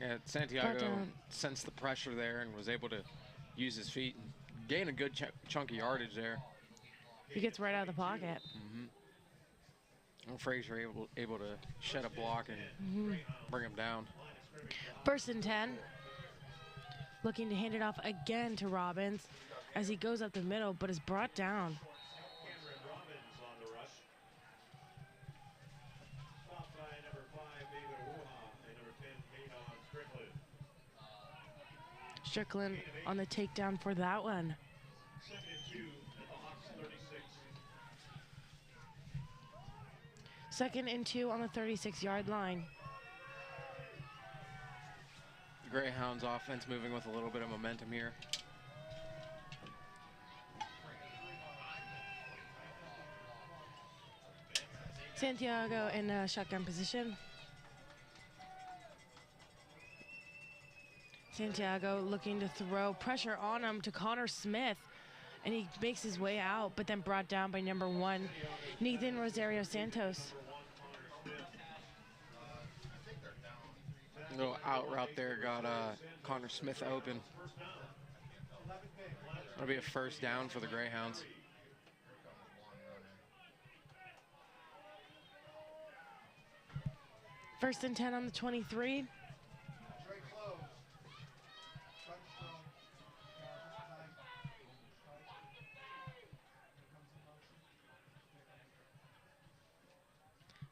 Yeah, Santiago sensed the pressure there and was able to use his feet and gain a good chunk of yardage there.
He gets right out of the pocket.
And Frazier able to shed a block and bring him down.
1st and 10. Looking to hand it off again to Robbins as he goes up the middle, but is brought down.
Cameron Robbins on the rush. Stopped by number 5, David Wuha, and number 10, Maynard Strickland.
Strickland on the takedown for that one.
2nd and 2 at the Hawks 36.
2nd and 2 on the 36-yard line.
The Greyhounds offense moving with a little bit of momentum here.
Santiago in shotgun position. Santiago looking to throw pressure on him to Connor Smith, and he makes his way out, but then brought down by number 1, Nathan Rosario Santos.
A little out route there got Connor Smith open. That'll be a first down for the Greyhounds.
First and 10 on the 23.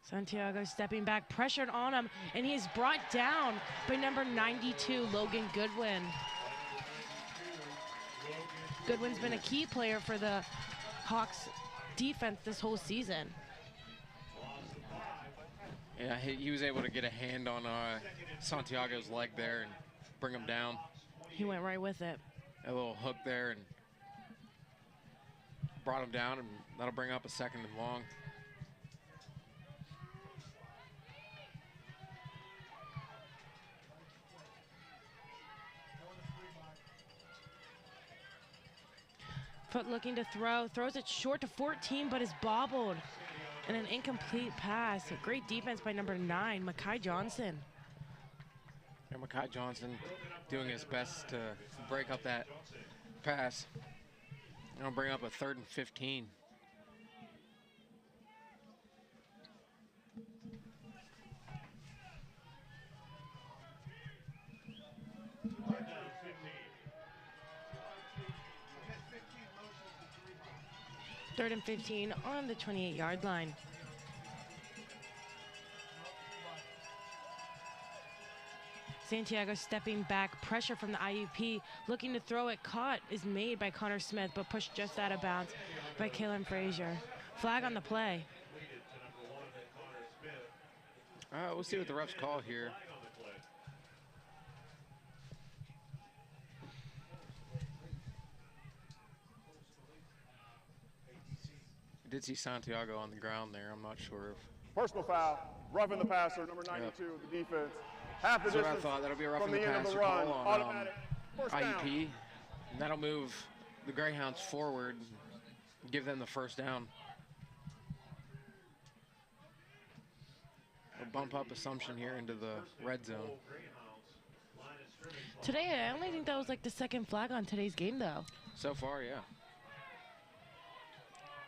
Santiago stepping back, pressured on him, and he is brought down by number 92, Logan Goodwin. Goodwin's been a key player for the Hawks defense this whole season.
Yeah, he was able to get a hand on Santiago's leg there and bring him down.
He went right with it.
A little hook there and brought him down, and that'll bring up a 2nd and long.
Foot looking to throw, throws it short to 14, but is bobbled. And an incomplete pass. A great defense by number 9, Mekhi Johnson.
And Mekhi Johnson doing his best to break up that pass. And I'll bring up a 3rd and 15.
Third and 15 on the 28-yard line. Santiago stepping back, pressure from the IUP, looking to throw it, caught, is made by Connor Smith, but pushed just out of bounds by Kalen Frazier. Flag on the play.
We'll see what the refs call here. I did see Santiago on the ground there. I'm not sure if.
Personal foul, roughing the passer, number 92, the defense. Half the
That's what I
distance
thought. That'll be a roughing
from
the
the end of
passer
the run.
call on
Automatic. First down.
IUP. And that'll move the Greyhounds forward, give them the first down. We'll bump up Assumption here into the red zone.
Today, I only think that was like the 2nd flag on today's game, though.
So far, yeah.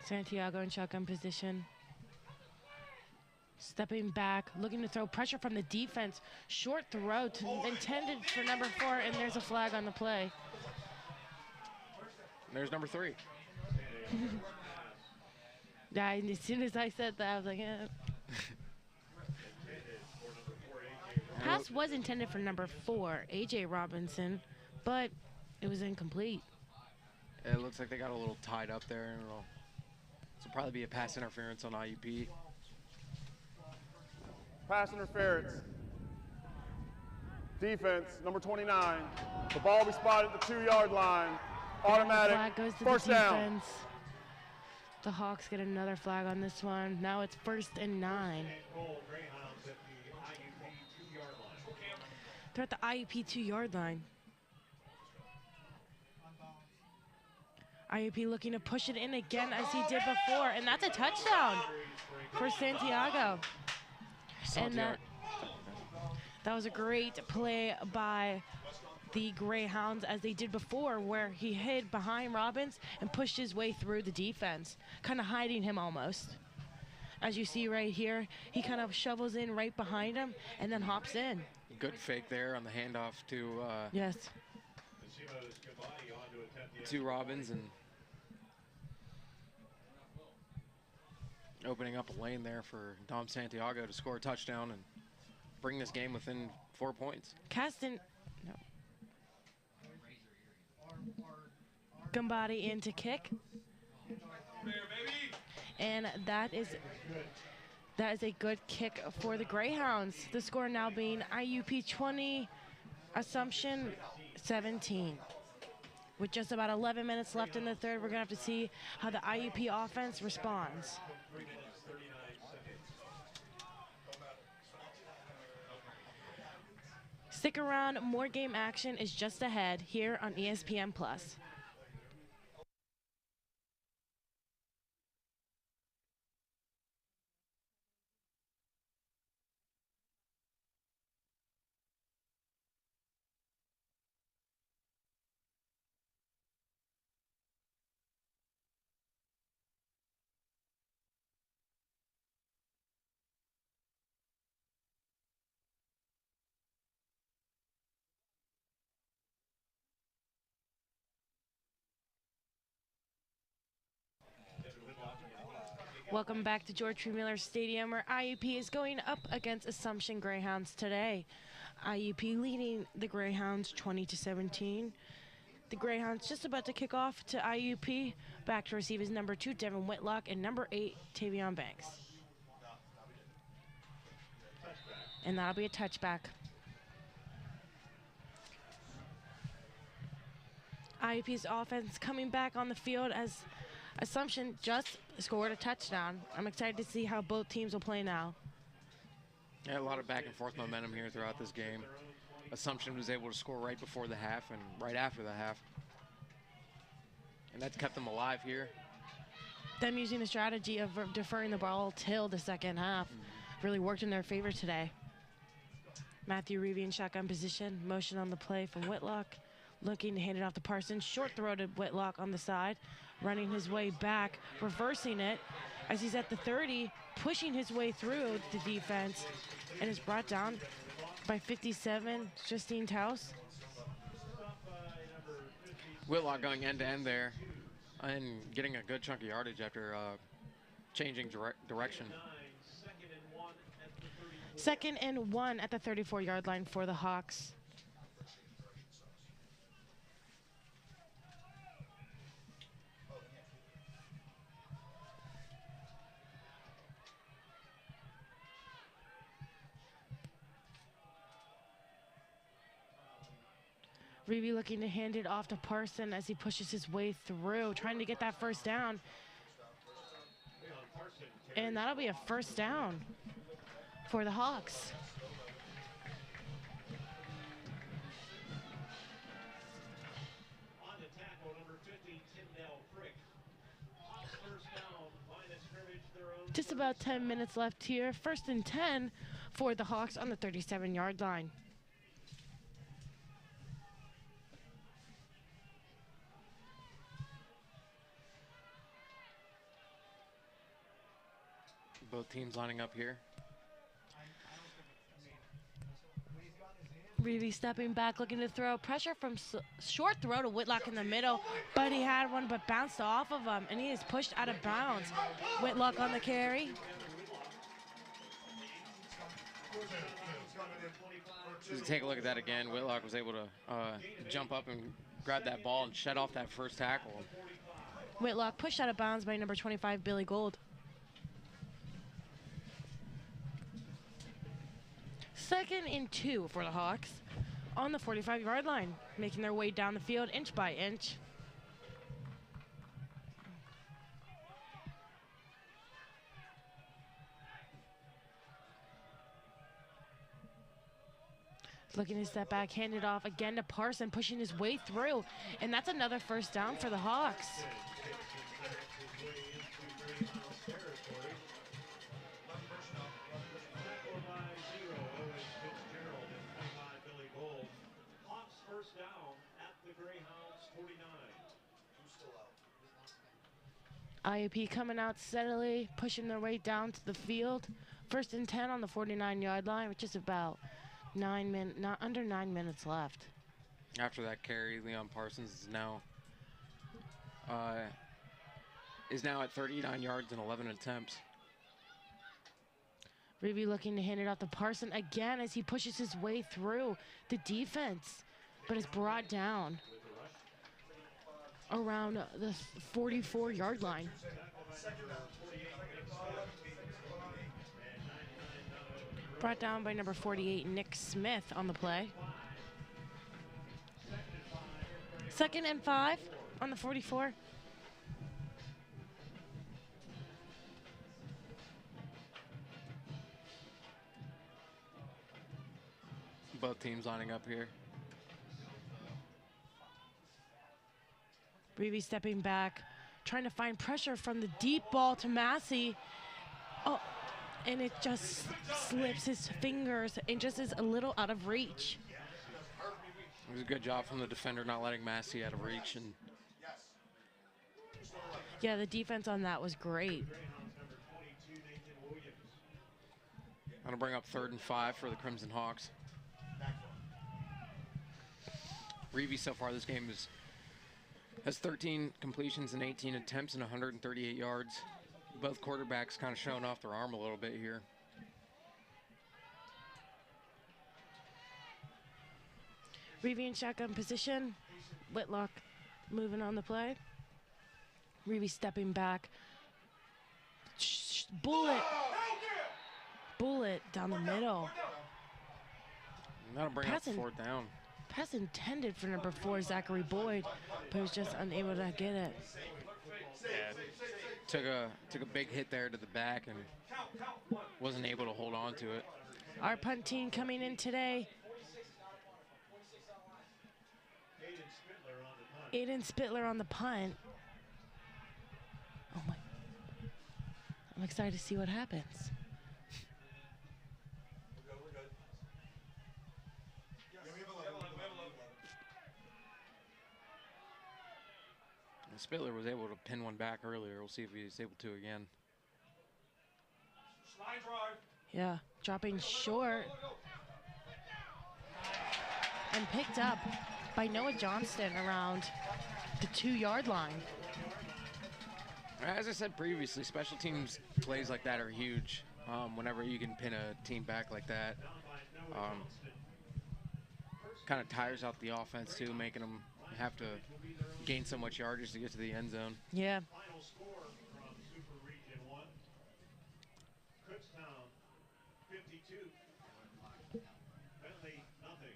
Santiago in shotgun position. Stepping back, looking to throw, pressure from the defense. Short throw intended for number 4, and there's a flag on the play.
There's number 3.
Yeah, and as soon as I said that, I was like, eh. Pass was intended for number 4, A.J. Robinson, but it was incomplete.
It looks like they got a little tied up there, and it'll probably be a pass interference on IUP.
Pass interference. Defense, number 29. The ball will be spotted at the 2-yard line. Automatic.
Flag goes to
First
the
down.
defense. The Hawks get another flag on this one. Now it's 1st and 9. They're at the IUP 2-yard line. IUP looking to push it in again as he did before, and that's a touchdown for Santiago. And that was a great play by the Greyhounds, as they did before, where he hid behind Robbins and pushed his way through the defense, kind of hiding him almost. As you see right here, he kind of shovels in right behind him and then hops in.
Good fake there on the handoff to
Yes.
to Robbins, and opening up a lane there for Dom Santiago to score a touchdown and bring this game within 4 points.
Caston, no. Gambati in to kick. And that is a good kick for the Greyhounds. The score now being IUP 20, Assumption 17. With just about 11 minutes left in the third, we're going to have to see how the IUP offense responds. Stick around, more game action is just ahead here on ESPN+. Welcome back to George P. Miller Stadium, where IUP is going up against Assumption Greyhounds today. IUP leading the Greyhounds 20-17. The Greyhounds just about to kick off to IUP. Back to receive is number 2, Devin Whitlock, and number 8, Tavion Banks. And that'll be a touchback. IUP's offense coming back on the field as Assumption just scored a touchdown. I'm excited to see how both teams will play now.
Yeah, a lot of back and forth momentum here throughout this game. Assumption was able to score right before the half and right after the half. And that's kept them alive here.
Them using the strategy of deferring the ball till the second half really worked in their favor today. Matthew Reeve in shotgun position, motion on the play from Whitlock, looking to hand it off to Parsons. Short-throated Whitlock on the side, running his way back, reversing it as he's at the 30, pushing his way through the defense, and is brought down by 57, Justine Taus.
Whitlock going end-to-end there and getting a good chunk of yardage after changing direction.
2nd and 1 at the 34-yard line for the Hawks. Reeve looking to hand it off to Parson as he pushes his way through, trying to get that first down. And that'll be a first down for the Hawks.
On the tackle, number 50, Tyndall Frick. Hawks first down, line of scrimmage, their own.
Just about 10 minutes left here. 1st and 10 for the Hawks on the 37-yard line.
Both teams lining up here.
Reeve stepping back, looking to throw. Pressure from short throw to Whitlock in the middle, but he had one but bounced off of him, and he is pushed out of bounds. Whitlock on the carry.
Just take a look at that again. Whitlock was able to jump up and grab that ball and shed off that first tackle.
Whitlock pushed out of bounds by number 25, Billy Gold. 2nd and 2 for the Hawks on the 45-yard line, making their way down the field inch by inch. Looking to step back, hand it off again to Parson, pushing his way through, and that's another first down for the Hawks.
First down at the Greyhounds 49.
IUP coming out steadily, pushing their way down to the field. 1st and 10 on the 49-yard line, which is about under 9 minutes left.
After that carry, Leon Parsons is now at 39 yards and 11 attempts.
Reeve looking to hand it off to Parson again as he pushes his way through the defense, but is brought down around the 44-yard line. Brought down by number 48, Nick Smith on the play. 2nd and 5 on the 44.
Both teams lining up here.
Reeve stepping back, trying to find pressure from the deep ball to Massey. Oh, and it just slips his fingers and just is a little out of reach.
It was a good job from the defender not letting Massey out of reach. And
yeah, the defense on that was great.
I'm going to bring up 3rd and 5 for the Crimson Hawks. Reeve so far this game has 13 completions and 18 attempts and 138 yards. Both quarterbacks kind of showing off their arm a little bit here.
Reeve in shotgun position. Whitlock moving on the play. Reeve stepping back. Bullet. Bullet down the middle.
That'll bring up
Passing.
4th down.
Pass intended for number 4, Zachary Boyd, but was just unable to get it.
Yeah, took a big hit there to the back and wasn't able to hold on to it.
Our punt team coming in today. Aiden Spittler on the punt. Oh my. I'm excited to see what happens.
Spittler was able to pin one back earlier. We'll see if he's able to again.
Yeah, dropping short. And picked up by Noah Johnston around the 2-yard line.
As I said previously, special teams plays like that are huge. Whenever you can pin a team back like that, kind of tires out the offense too, making them have to gain so much yardage to get to the end zone.
Yeah.
Final score from Super Region 1. Kutztown 52. Bentley nothing.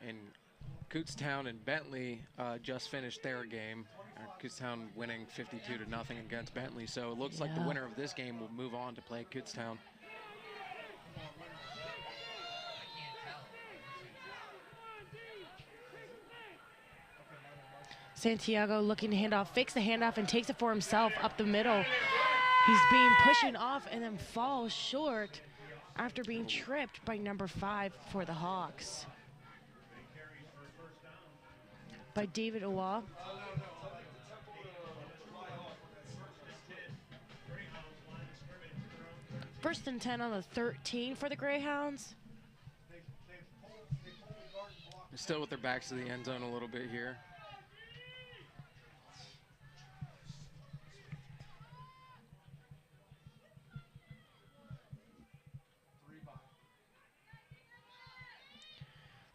And Kutztown and Bentley just finished their game. Kutztown winning 52-0 against Bentley. So it looks like the winner of this game will move on to play Kutztown.
Santiago looking to hand off, fakes the handoff and takes it for himself up the middle. He's being pushing off and then falls short after being tripped by number 5 for the Hawks. By David Owa. First and 10 on the 13 for the Greyhounds.
Still with their backs to the end zone a little bit here.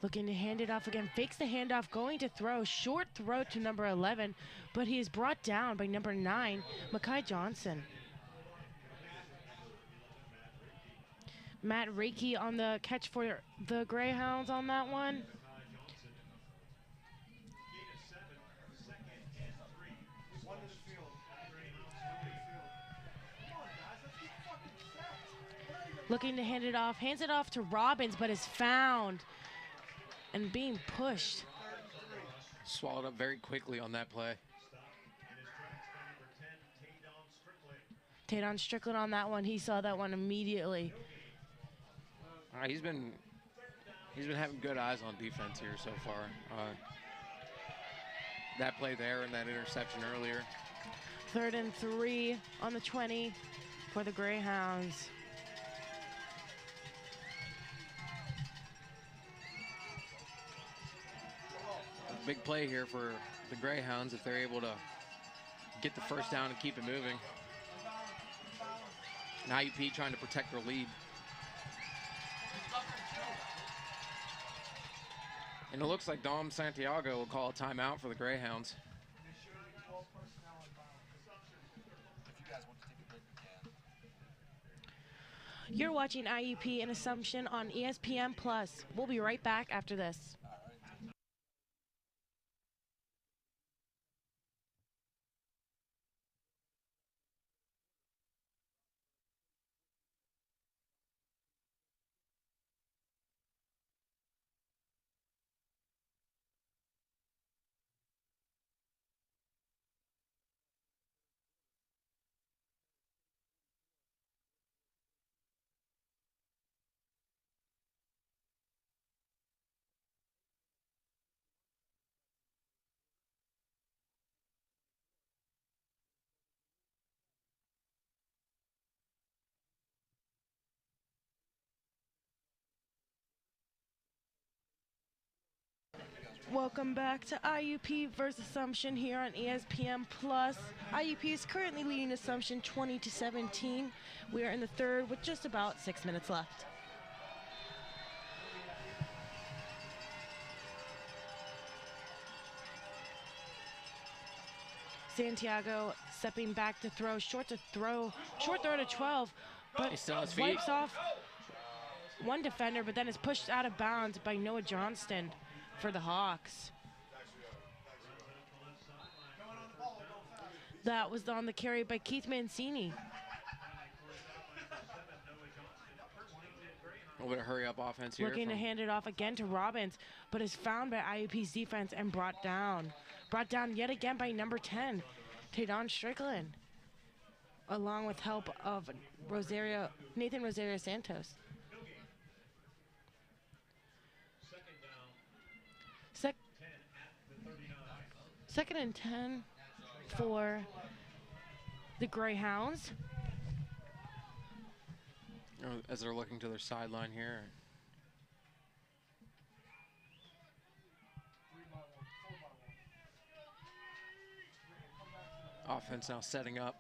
Looking to hand it off again, fakes the handoff, going to throw, short throw to number 11, but he is brought down by number 9, Makai Johnson. Matt Reiki on the catch for the Greyhounds on that one. Looking to hand it off, hands it off to Robbins, but is found and being pushed.
Swallowed up very quickly on that play.
Taydon Strickland on that one. He saw that one immediately.
He's been having good eyes on defense here so far. That play there and that interception earlier.
3rd and 3 on the 20 for the Greyhounds.
Big play here for the Greyhounds if they're able to get the first down and keep it moving. And IUP trying to protect their lead. And it looks like Dom Santiago will call a timeout for the Greyhounds.
You're watching IUP and Assumption on ESPN+. We'll be right back after this. Welcome back to IUP versus Assumption here on ESPN Plus. IUP is currently leading Assumption 20-17. We are in the third with just about 6 minutes left. Santiago stepping back to throw, short throw to 12, but
He's still on his feet.
wipes off one defender, but then is pushed out of bounds by Noah Johnston for the Hawks. That was on the carry by Keith Mancini.
A little bit of hurry up offense here.
Looking to hand it off again to Robbins, but is found by IUP's defense and brought down. Brought down yet again by number 10, Tadon Strickland, along with help of Nathan Rosario Santos. Second and 10 for the Greyhounds.
As they're looking to their sideline here. Offense now setting up.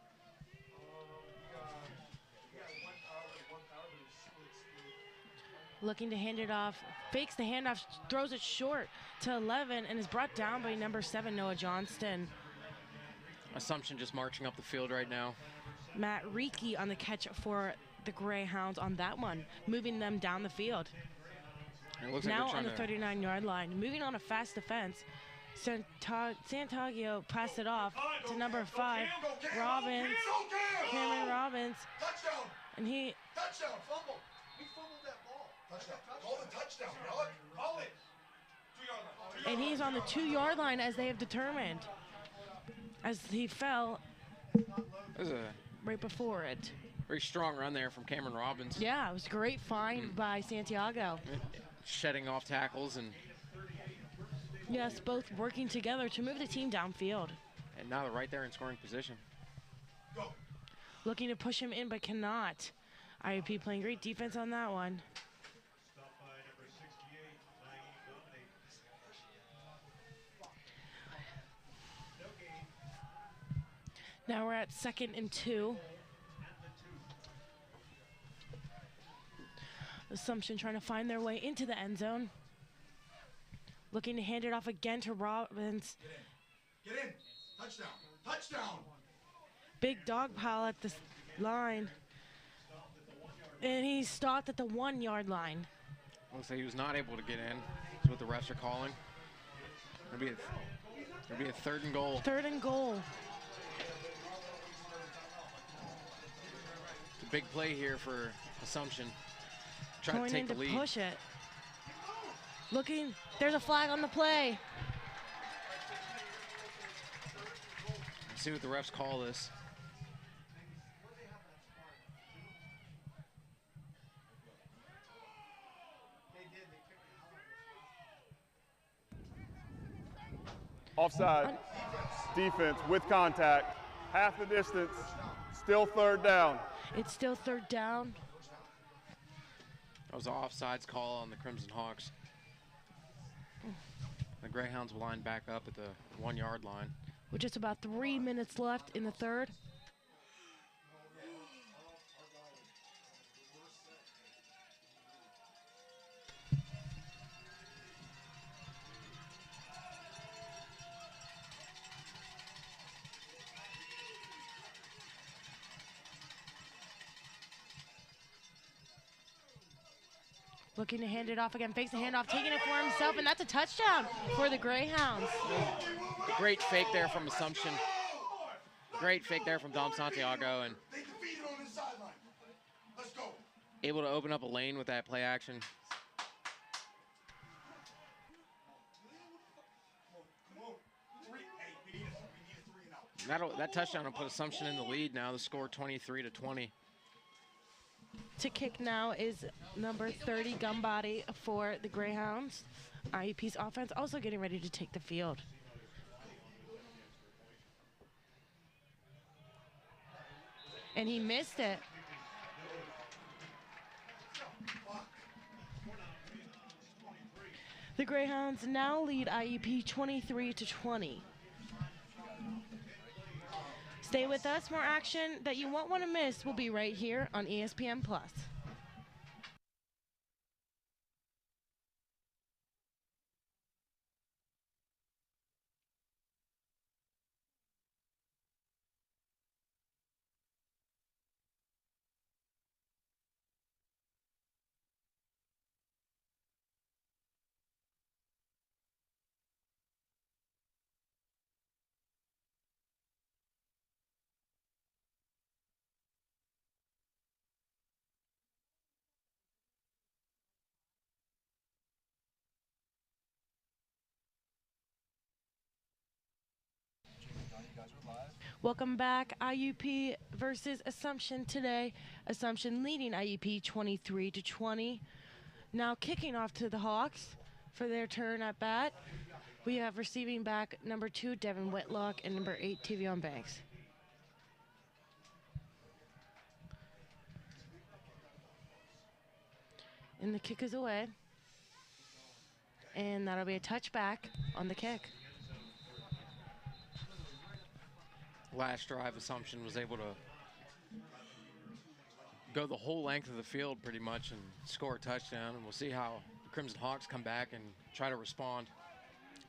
Looking to hand it off, fakes the handoff, throws it short to 11, and is brought down by number 7, Noah Johnston.
Assumption just marching up the field right now.
Matt Reiki on the catch for the Greyhounds on that one, moving them down the field.
It looks
Now
like
on the 39-yard line, moving on a fast defense. Santiago passed it off to number 5, Robbins, Cameron Robbins,
Touchdown!
and he
Touchdown! Fumble! We fumbled that ball. Touchdown! Call the touchdown, brother. Call it. 2 yard line.
and he's on the 2-yard line as they have determined, as he fell
That was a
right before it.
very strong run there from Cameron Robbins.
Yeah, it was a great find by Santiago.
Shedding off tackles, and
Yes, both working together to move the team downfield.
now they're right there in scoring position.
Go.
Looking to push him in, but cannot. IUP playing great defense on that one.
Stopped by number 68, Naeem Dominic. No gain.
Now we're at 2nd and 2. Assumption trying to find their way into the end zone. Looking to hand it off again to Robbins.
Get in. Touchdown. Touchdown.
Big dog pile at the line. And he stopped at the 1-yard line.
Looks like he was not able to get in. That's what the refs are calling. It'll be a 3rd and goal.
3rd and goal.
It's a big play here for Assumption. Trying
Going
to
in
take
to
the lead.
push it. Looking, there's a flag on the play.
Let's see what the refs call this.
Offside. Defense with contact. Half the distance. Still 3rd down.
It's still 3rd down.
That was an offsides call on the Crimson Hawks. The Greyhounds will line back up at the 1-yard line.
With just about 3 minutes left in the 3rd. Looking to hand it off again, fakes the handoff, taking it for himself, and that's a touchdown for the Greyhounds.
Great fake there from Assumption. Great fake there from Dom Santiago, and
They defeated on the sideline. Let's go.
able to open up a lane with that play action.
Come on. 3. Hey, we need a 3 and out.
That touchdown will put Assumption in the lead now. The score 23-20.
To kick now is number 30, Gumbody, for the Greyhounds. IUP's offense also getting ready to take the field. And he missed it. The Greyhounds now lead IUP 23-20. Stay with us. More action that you won't want to miss will be right here on ESPN+. Welcome back. IUP versus Assumption today. Assumption leading IUP 23-20. Now kicking off to the Hawks for their turn at bat. We have receiving back number 2, Devin Whitlock, and number 8, Tavion Banks. And the kick is away. And that'll be a touchback on the kick.
Last drive, Assumption was able to go the whole length of the field pretty much and score a touchdown. And we'll see how the Crimson Hawks come back and try to respond.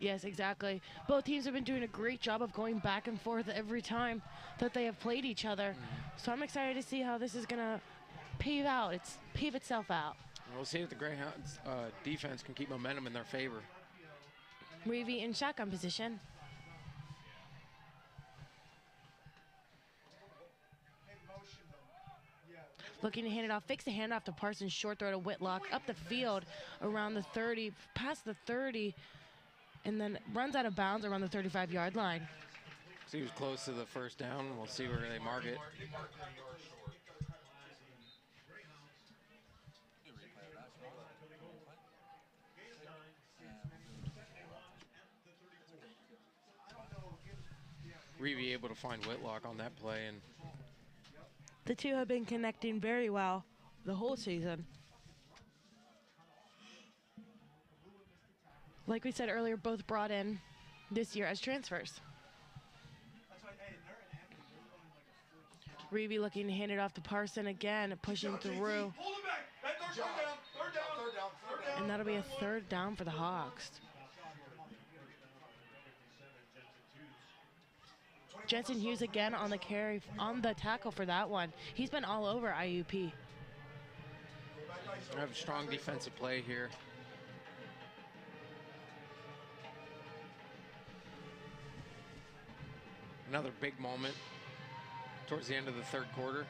Yes, exactly. Both teams have been doing a great job of going back and forth every time that they have played each other. So I'm excited to see how this is going to pave itself out.
And we'll see if the Greyhounds defense can keep momentum in their favor.
Reeve in shotgun position. Looking to hand it off, fakes the handoff to Parsons, short throw to Whitlock, up the field around the 30, past the 30, and then runs out of bounds around the 35-yard line.
So he was close to the first down. We'll see where they mark it. Reeve able to find Whitlock on that play, and
the two have been connecting very well the whole season. Like we said earlier, both brought in this year as transfers. Reeve looking to hand it off to Parson again, pushing through. And that'll be a third down for the Hawks. Jensen Hughes again on the carry, on the tackle for that one. He's been all over IUP.
I have a strong defensive play here. Another big moment towards the end of the third quarter.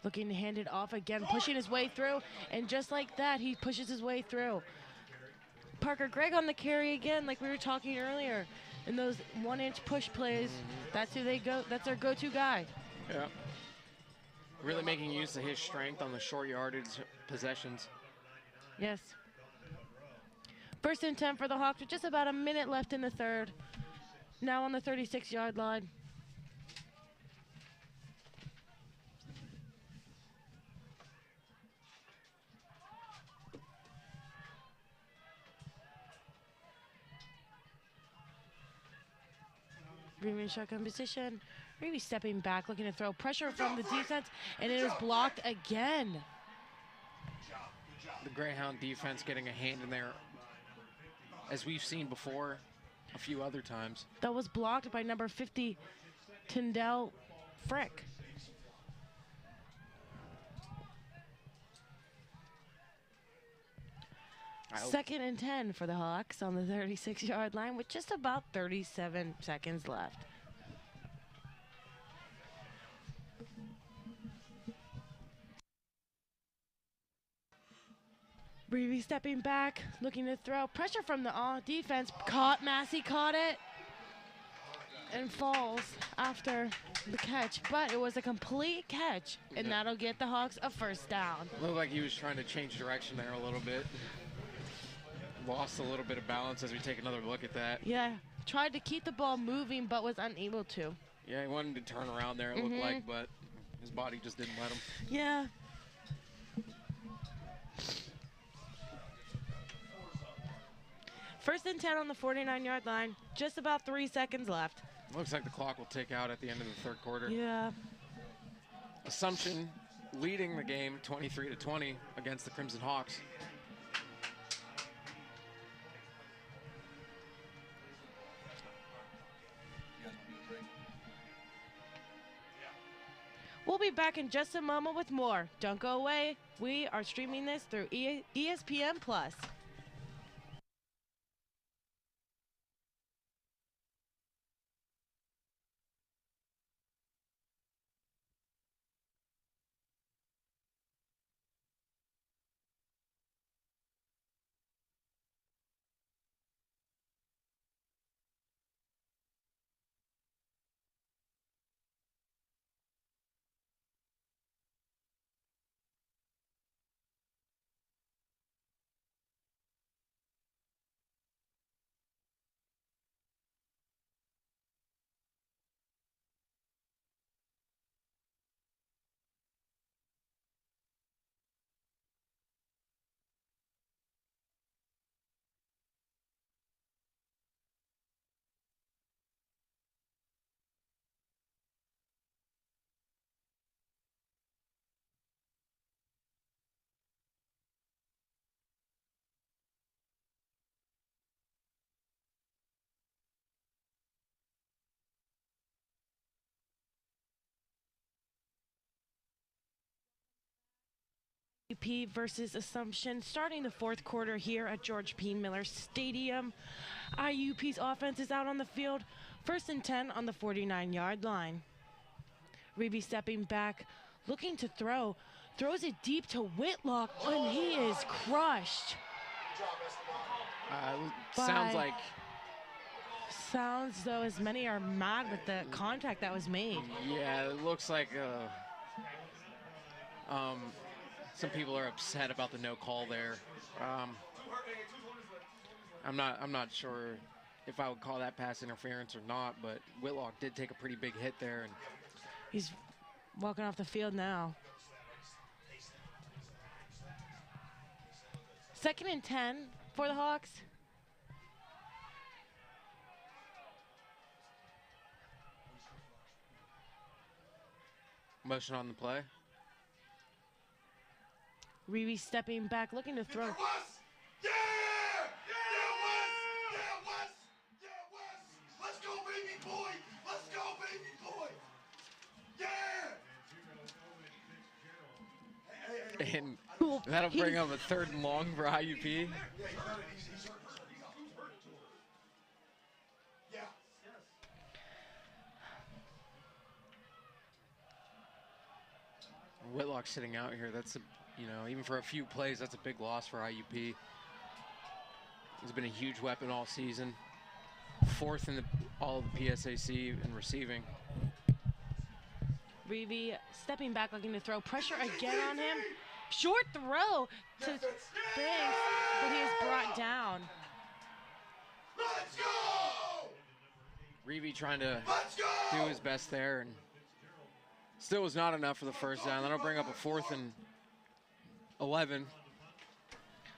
Looking to hand it off again, pushing his way through, and just like that, he pushes his way through. Parker Gregg on the carry again, like we were talking earlier. In those 1-inch push plays, that's who they go. That's their go-to guy.
Yeah. Really making use of his strength on the short yardage possessions.
Yes. First and 10 for the Hawks with just about a minute left in the third. Now on the 36-yard line. Reeve in shotgun position. Reeve stepping back, looking to throw pressure from the defense, and it is blocked again.
The Greyhound defense getting a hand in there, as we've seen before a few other times.
That was blocked by number 50, Tyndall Frick. Second and 10 for the Hawks on the 36-yard line with just about 37 seconds left. Reeve stepping back, looking to throw. Pressure from the defense. Massey caught it and falls after the catch. But it was a complete catch, and that'll get the Hawks a first down.
Looked like he was trying to change direction there a little bit. Lost a little bit of balance as we take another look at that.
Yeah, tried to keep the ball moving, but was unable to.
Yeah, he wanted to turn around there, it looked like, but his body just didn't let him.
Yeah. First and 10 on the 49-yard line. Just about 3 seconds left.
Looks like the clock will tick out at the end of the third quarter.
Yeah.
Assumption leading the game 23-20 against the Crimson Hawks.
We'll be back in just a moment with more. Don't go away. We are streaming this through ESPN Plus. IUP versus Assumption starting the fourth quarter here at George P. Miller Stadium. IUP's offense is out on the field. First and 10 on the 49-yard line. Reeby stepping back, looking to throw. Throws it deep to Whitlock, and he is crushed. Sounds though as many are mad with the contact that was made.
Yeah, it looks like some people are upset about the no call there. I'm not sure if I would call that pass interference or not, but Whitlock did take a pretty big hit there, and
he's walking off the field now. Second and 10 for the Hawks.
Motion on the play.
Reeby stepping back, looking to throw.
Yeah, Wes! Let's go, baby boy! Let's go, baby boy! Yeah!
And that'll bring up a third and long for IUP.
Yeah.
Whitlock sitting out here. That's even for a few plays, that's a big loss for IUP. He's been a huge weapon all season. Fourth in all of the PSAC in receiving.
Reeby stepping back, looking to throw. Pressure again on him. Short throw to Banks, but he is brought down.
Let's go!
Reeby trying to
Let's go!
do his best there, and still was not enough for the first down. That'll bring up a 4th and 11.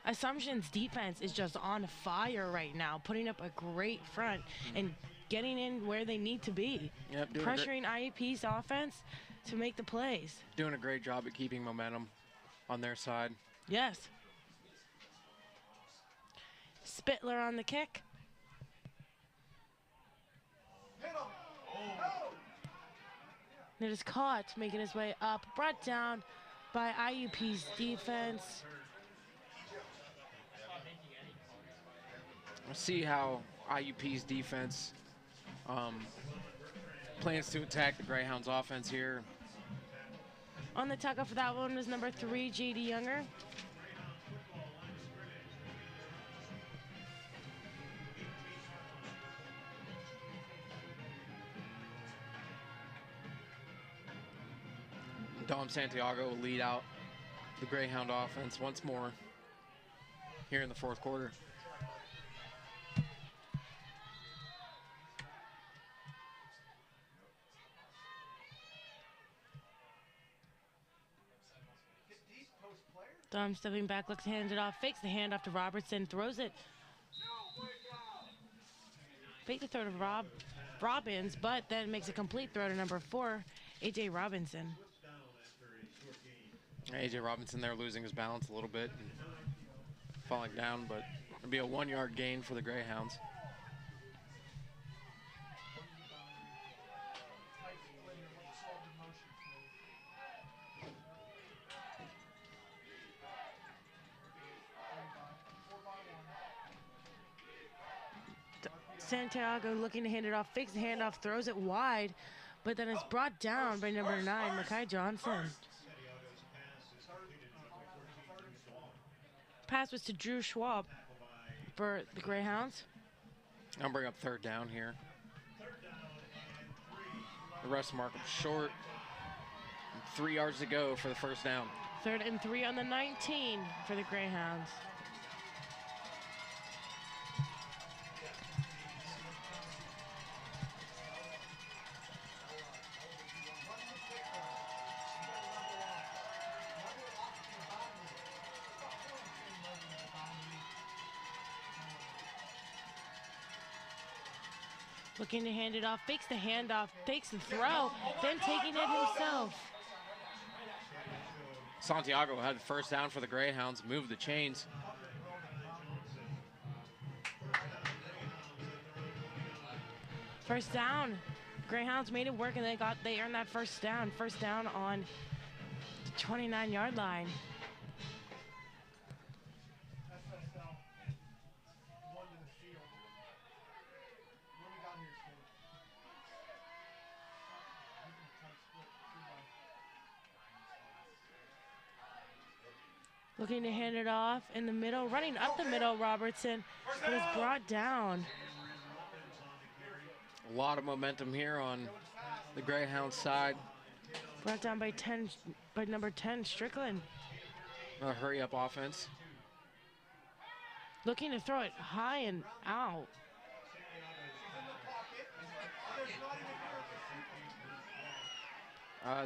Assumption's defense is just on fire right now, putting up a great front and getting in where they need to be.
Yep,
pressuring IUP's offense to make the plays.
Doing a great job at keeping momentum on their side.
Yes. Spittler on the kick. It is caught, making his way up, brought down by IUP's defense.
We'll see how IUP's defense plans to attack the Greyhounds offense here.
On the tackle for that one was number 3, J.D. Younger.
Dom Santiago will lead out the Greyhound offense once more here in the fourth quarter.
Dom stepping back, looks to hand it off, fakes the handoff to Robertson, throws it fake the throw to Robbins, but then makes a complete throw to number 4, A.J. Robinson.
A.J. Robinson there losing his balance a little bit and falling down, but it'll be a 1-yard gain for the Greyhounds.
Santiago looking to hand it off, fakes the handoff, throws it wide, but then it's brought down by number 9, Makai Johnson. Pass was to Drew Schwab for the Greyhounds.
I'll bring up 3rd down here. The refs mark him short. 3 yards to go for the first down.
3rd and 3 on the 19 for the Greyhounds. Looking to hand it off, fakes the handoff, fakes the throw, then taking it himself.
Santiago had the first down for the Greyhounds, moved the chains.
First down. Greyhounds made it work and they earned that first down. First down on the 29-yard line. Looking to hand it off in the middle, running up the middle, Robertson, but is brought down.
A lot of momentum here on the Greyhound side.
Brought down by number 10, Strickland.
A hurry-up offense.
Looking to throw it high and out.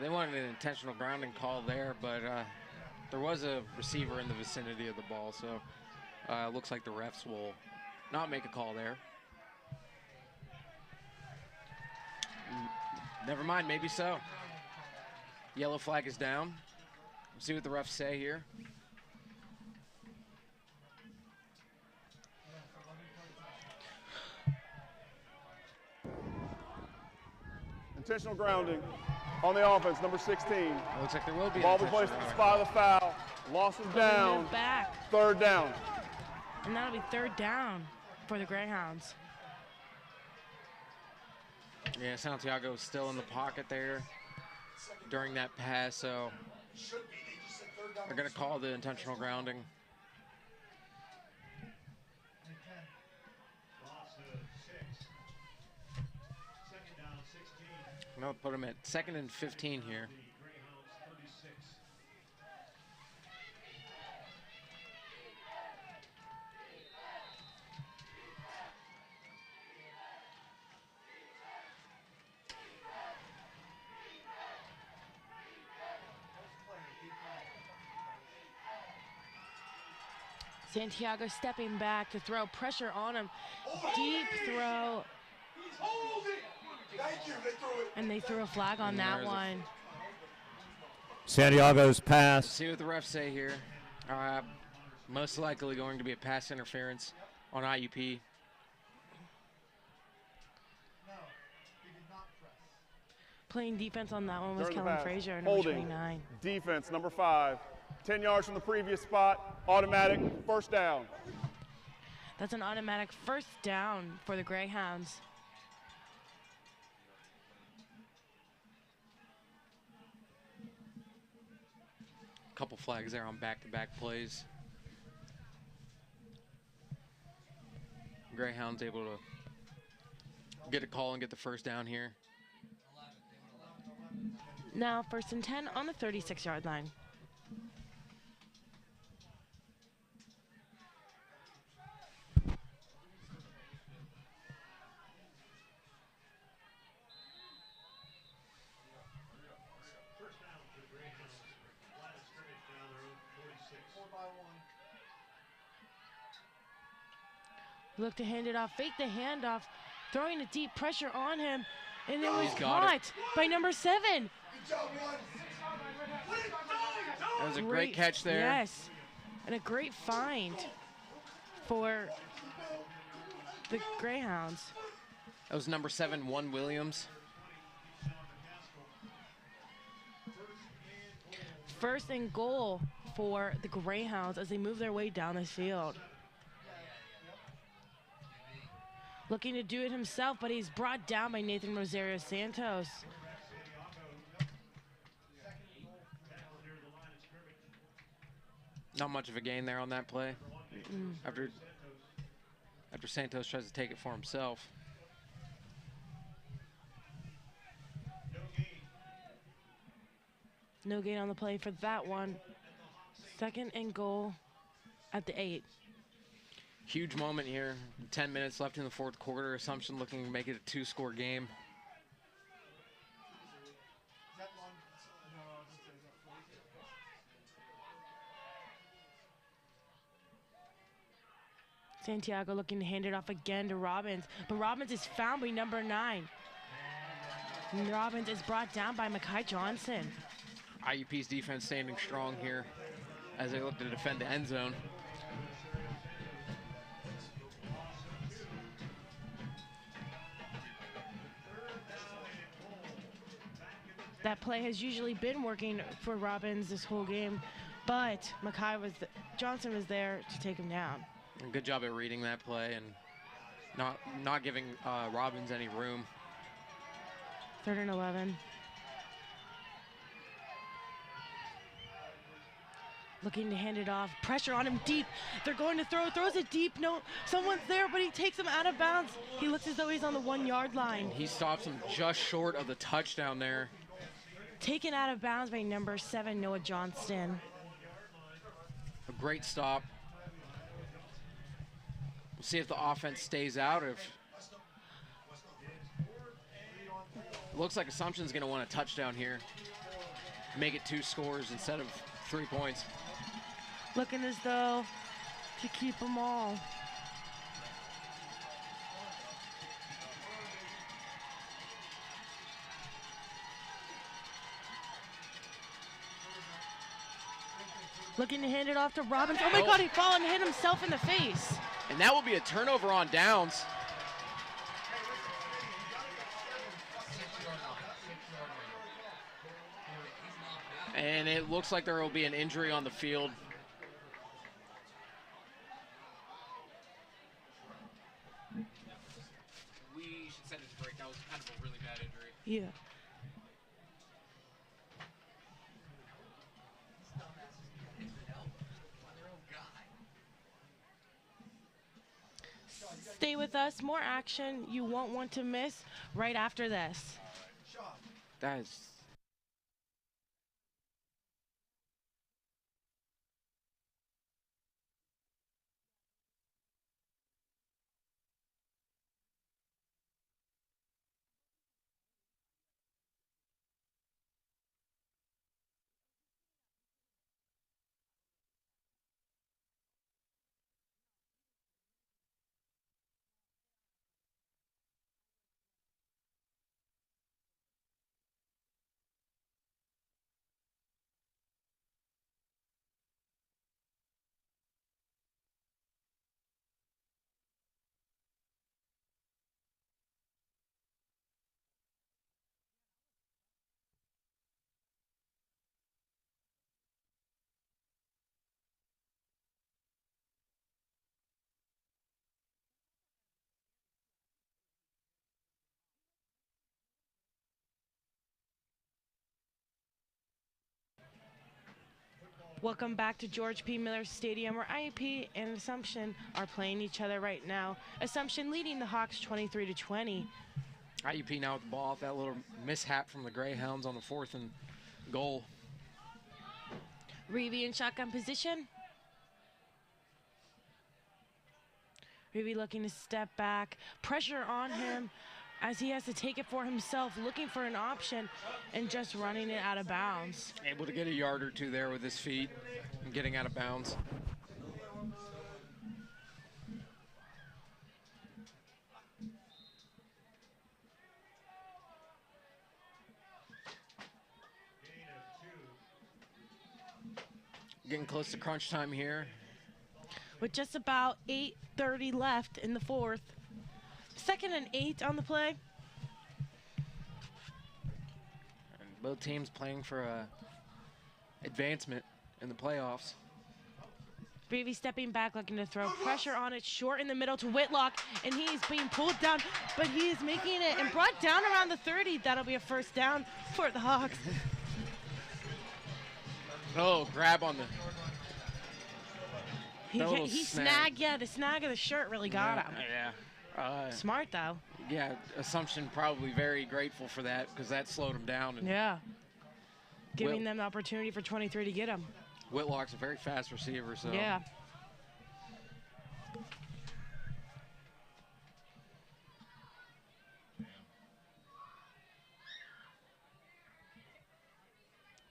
They wanted an intentional grounding call there, but there was a receiver in the vicinity of the ball, so looks like the refs will not make a call there. Never mind, maybe so. Yellow flag is down. We'll see what the refs say here.
Intentional grounding on the offense, number 16.
It looks like there will be an
Ball be
intentional
placed at the
grounding.
spot of the foul. Loss is down.
Back.
3rd down.
And that'll be 3rd down for the Greyhounds.
Yeah, Santiago is still in the pocket there during that pass, so they're going to call the intentional grounding. I'm going to put him at 2nd and 15 here.
Santiago stepping back to throw pressure on him. Deep throw.
Thank you. They threw it.
And they threw a flag on that one.
Santiago's pass.
See what the refs say here. Most likely going to be a pass interference on IUP.
Playing defense on that one was
During the
Kellen
pass.
Frazier, number
Holding.
29.
Defense, number 5. 10 yards from the previous spot. Automatic. First down.
That's an automatic first down for the Greyhounds.
Couple flags there on back-to-back plays. Greyhounds able to get a call and get the first down here.
Now 1st and 10 on the 36-yard line. Look to hand it off, fake the handoff, throwing a deep pressure on him, and it was
He's got it.
caught by number 7.
Good job, one.
That was a great catch there.
Yes, and a great find for the Greyhounds.
That was number 7, One Williams.
First and goal for the Greyhounds as they move their way down this field. Looking to do it himself, but he's brought down by Nathan Rosario Santos.
Not much of a gain there on that play. After Santos tries to take it for himself.
No gain on the play for that one. Second and goal at the 8.
Huge moment here. 10 minutes left in the fourth quarter. Assumption looking to make it a 2-score game.
Santiago looking to hand it off again to Robbins, but Robbins is found by number 9. And Robbins is brought down by Makai Johnson.
IUP's defense standing strong here as they look to defend the end zone.
That play has usually been working for Robbins this whole game, but Johnson was there to take him down.
Good job at reading that play and not giving Robbins any room.
3rd and 11. Looking to hand it off. Pressure on him deep. They're going to throw. Throws it deep. No, someone's there, but he takes him out of bounds. He looks as though he's on the 1-yard line.
He stops him just short of the touchdown there.
Taken out of bounds by number 7, Noah Johnston.
A great stop. We'll see if the offense stays out. It looks like Assumption's going to want a touchdown here. Make it 2 scores instead of 3 points.
Looking as though to keep them all. Looking to hand it off to Robbins. Oh my God, he fell and hit himself in the face.
And that will be a turnover on downs. And it looks like there will be an injury on the field. We should send it to break. That was kind of a really bad injury.
Yeah. Stay with us. More action you won't want to miss right after this.
That is...
Welcome back to George P. Miller Stadium, where IUP and Assumption are playing each other right now. Assumption leading the Hawks 23-20.
IUP now with the ball. That little mishap from the Greyhounds on the 4th and goal.
Reeve in shotgun position. Reeve looking to step back. Pressure on him as he has to take it for himself, looking for an option and just running it out of bounds.
Able to get a yard or 2 there with his feet and getting out of bounds. Getting close to crunch time here.
With just about 8:30 left in the fourth. 2nd and 8 on the play.
And both teams playing for advancement in the playoffs.
Breevy stepping back, looking to throw pressure on it, short in the middle to Whitlock, and he's being pulled down, but he is making it and brought down around the 30. That'll be a first down for the Hawks.
Oh, grab on the...
He snagged, yeah, the snag of the shirt really got him.
Yeah.
Smart, though.
Yeah, Assumption probably very grateful for that because that slowed him down. And
Yeah. Giving them the opportunity for 23 to get him.
Whitlock's a very fast receiver, so...
Yeah.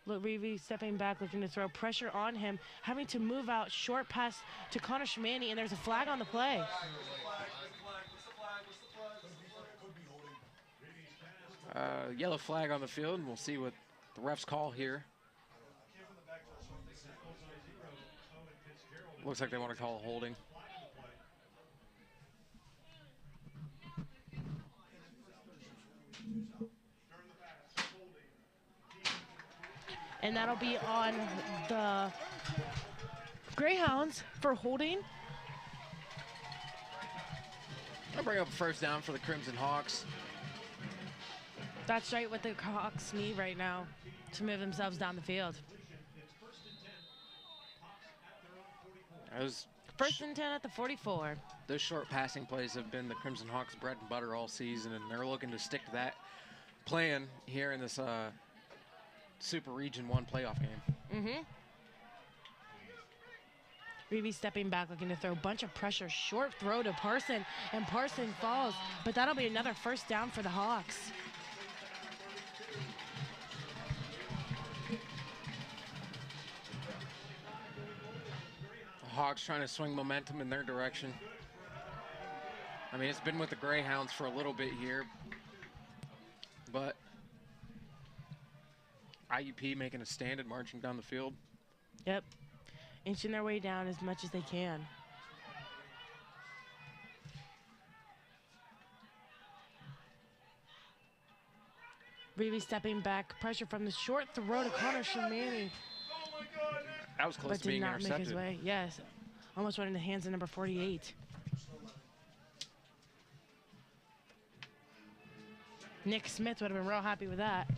Look, Reeve stepping back, looking to throw pressure on him, having to move out, short pass to Connor Shimani, and there's a flag on the play.
Yellow flag on the field, and we'll see what the refs call here. Looks like they want to call a holding.
And that'll be on the Greyhounds for holding.
I'll bring up a first down for the Crimson Hawks.
That's right, what the Hawks need right now to move themselves down the field. First and 10 at the 44.
Those short passing plays have been the Crimson Hawks' bread and butter all season, and they're looking to stick to that plan here in this Super Region 1 playoff game.
Reeve stepping back, looking to throw a bunch of pressure. Short throw to Parson, and Parson falls. But that'll be another first down for the Hawks.
The Hawks trying to swing momentum in their direction. I mean, it's been with the Greyhounds for a little bit here, but IUP making a stand and marching down the field.
Yep. Inching their way down as much as they can. Reeve stepping back. Pressure from the short throw to Connor Shimani.
That was close
But
to
did
being
not make
intercepted.
his way. Yes. Almost went in the hands of number 48. Nick Smith would have been real happy with that.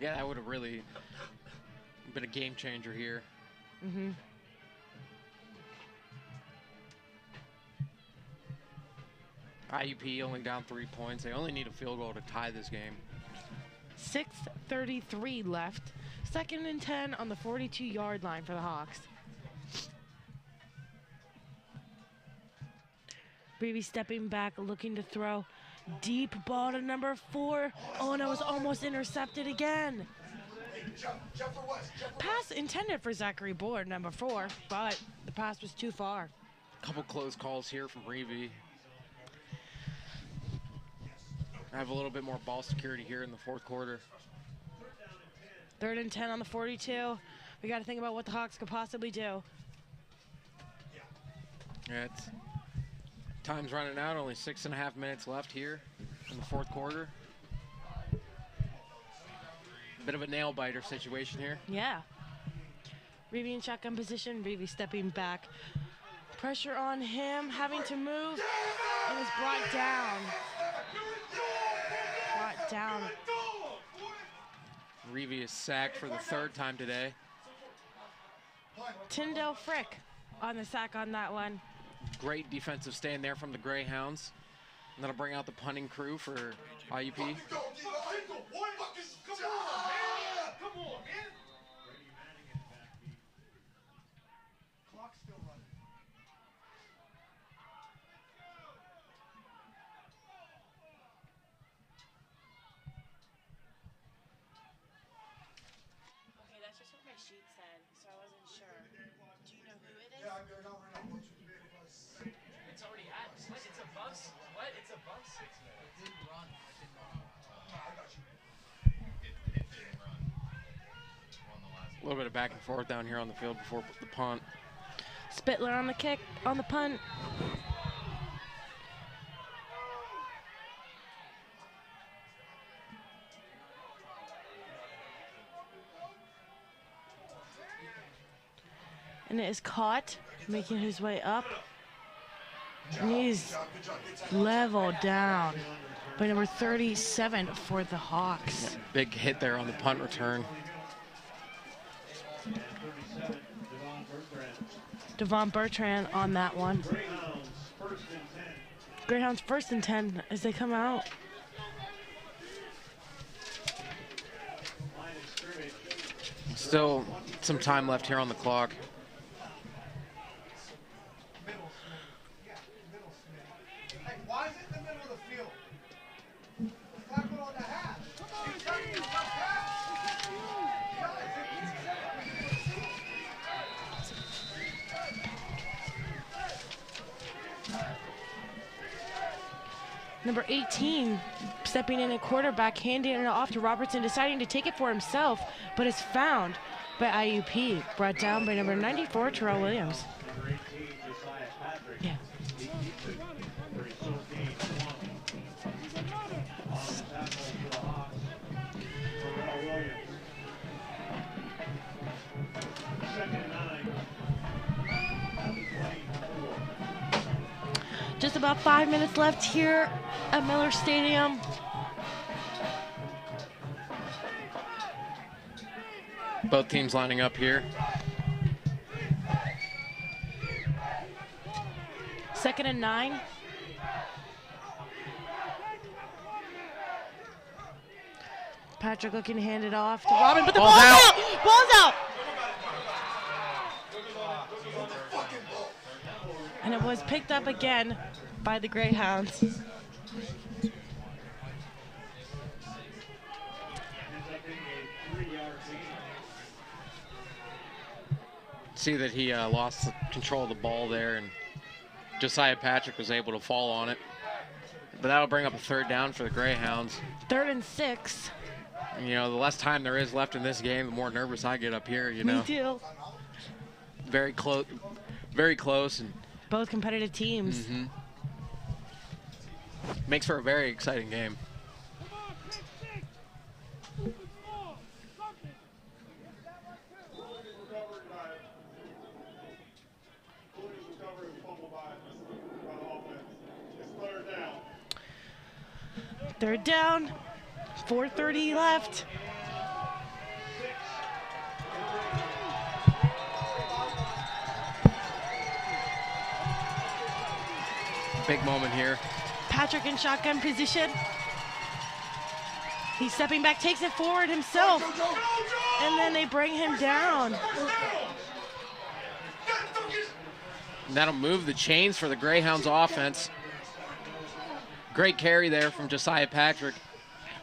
Yeah, that would have really been a game changer here. IUP only down 3 points. They only need a field goal to tie this game.
6:33 left. 2nd and 10 on the 42-yard line for the Hawks. Reeve stepping back, looking to throw. Deep ball to number 4. Oh, and it was almost intercepted again. Pass intended for Zachary Board, number 4, but the pass was too far.
Couple close calls here from Reeve. Have a little bit more ball security here in the fourth quarter.
3rd and 10 on the 42. We got to think about what the Hawks could possibly do.
Yeah, time's running out. Only 6.5 minutes left here in the fourth quarter. Bit of a nail biter situation here.
Yeah. Reeve in shotgun position. Reeve stepping back. Pressure on him, having to move, and is brought down. Brought down.
Reeve is sacked for the 3rd time today.
Tyndale Frick on the sack on that one.
Great defensive stand there from the Greyhounds. And that'll bring out the punting crew for IUP.
Clock's still running.
Okay, that's just what my sheet said, so I wasn't sure. Do you know who it is?
Yeah, I got right now.
It's already at. What? It's above. What? It's above 6 minutes. It didn't run. It didn't run.
I got you.
It didn't run. On the last
little bit of back and forth down here on the field before the punt.
Spittler on the kick, on the punt. And it is caught, making his way up. And he's leveled down by number 37 for the Hawks.
Big hit there on the punt return.
And 37,
Devon Bertrand on that one.
Greyhounds, first and 10.
Greyhounds first and 10 as they come out.
Line of scrimmage.
Still some time left here on the clock.
Hey, why is it in the middle of the field? Tackle on the half.
Number 18 stepping in at quarterback, handing it off to Robertson, deciding to take it for himself, but is found by IUP, brought down by number 94, Terrell Williams.
Number 18, Josiah Patrick.
Yeah.
He keeps it for his own game. On the tackle for the Hawks, Terrell Williams. Second and 9. At the 24.
Just about 5 minutes left here at Miller Stadium.
Both teams lining up here.
Second and 9. Patrick looking to hand it off to Robin, but the
Ball's
ball's
out.
out! Ball's out! And it was picked up again by the Greyhounds.
Ends up being a 3-yard gain.
See that he lost the control of the ball there, and Josiah Patrick was able to fall on it. But that'll bring up a third down for the Greyhounds.
3rd and 6.
You know, the less time there is left in this game, the more nervous I get up here, you know.
Me too.
Very close, very close, and
Both competitive teams.
makes for a very exciting game.
Recovery fumble by the offense. It's third down.
3rd down. 4:30 left.
Big moment here.
Patrick in shotgun position. He's stepping back, takes it forward himself. And then they bring him down.
And that'll move the chains for the Greyhounds offense. Great carry there from Josiah Patrick.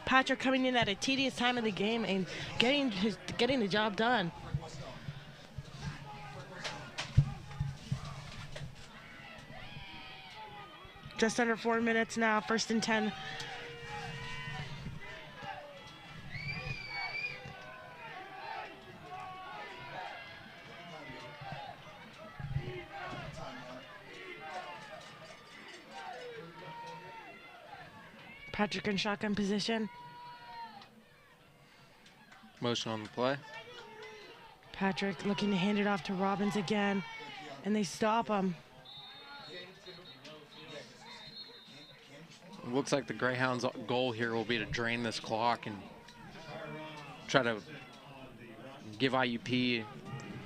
Patrick coming in at a tedious time of the game and getting the job done. Just under 4 minutes now, 1st and 10. Patrick in shotgun position.
Motion on the play.
Patrick looking to hand it off to Robbins again, and they stop him.
It looks like the Greyhounds' goal here will be to drain this clock and try to give IUP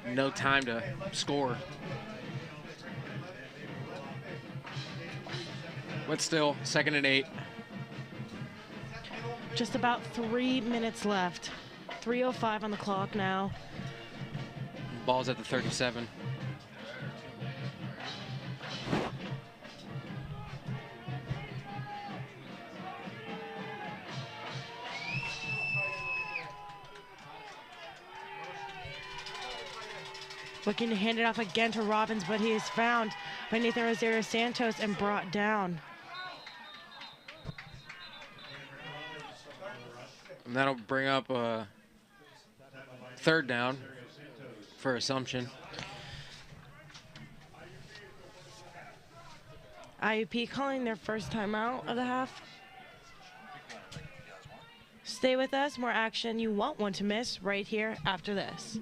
no time to score. But still, 2nd and 8.
Just about 3 minutes left. 3:05 on the clock now.
Ball's at the 37.
Looking to hand it off again to Robbins, but he is found by Nathan Rosario Santos and brought down.
And that'll bring up a 3rd down. for Assumption.
IUP calling their first timeout of the half. Stay with us. More action you won't want to miss right here after this.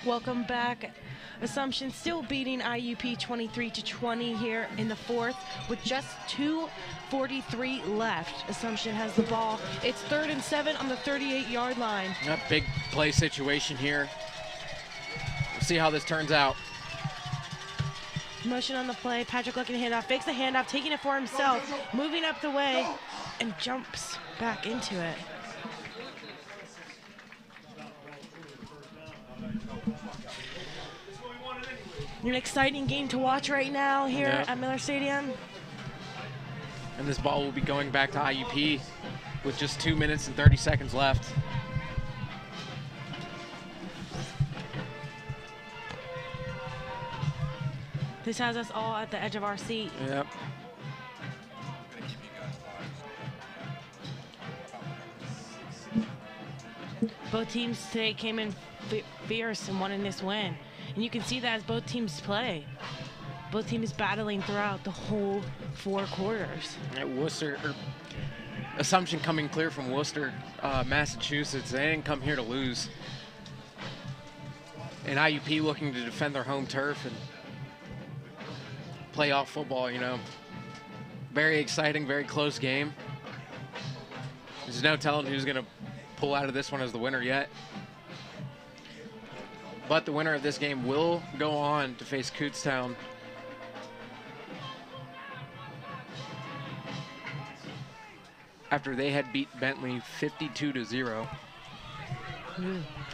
Welcome back. Assumption still beating IUP 23-20 here in the fourth with just 2:43 left. Assumption has the ball. It's 3rd and 7 on the 38-yard line.
A big play situation here. We'll see how this turns out.
Motion on the play. Patrick looking to handoff. Fakes the handoff, taking it for himself. Moving up the way and jumps back into it. An exciting game to watch right now here at Miller Stadium.
And this ball will be going back to IUP with just 2 minutes and 30 seconds left.
This has us all at the edge of our seat.
Yep.
Both teams today came in fierce and wanting this win. And you can see that as both teams play. Both teams battling throughout the whole 4 quarters.
At Assumption coming clear from Worcester, Massachusetts. They didn't come here to lose. And IUP looking to defend their home turf and playoff football, you know. Very exciting, very close game. There's no telling who's going to pull out of this one as the winner yet. But the winner of this game will go on to face Kutztown. After they had beat Bentley 52-0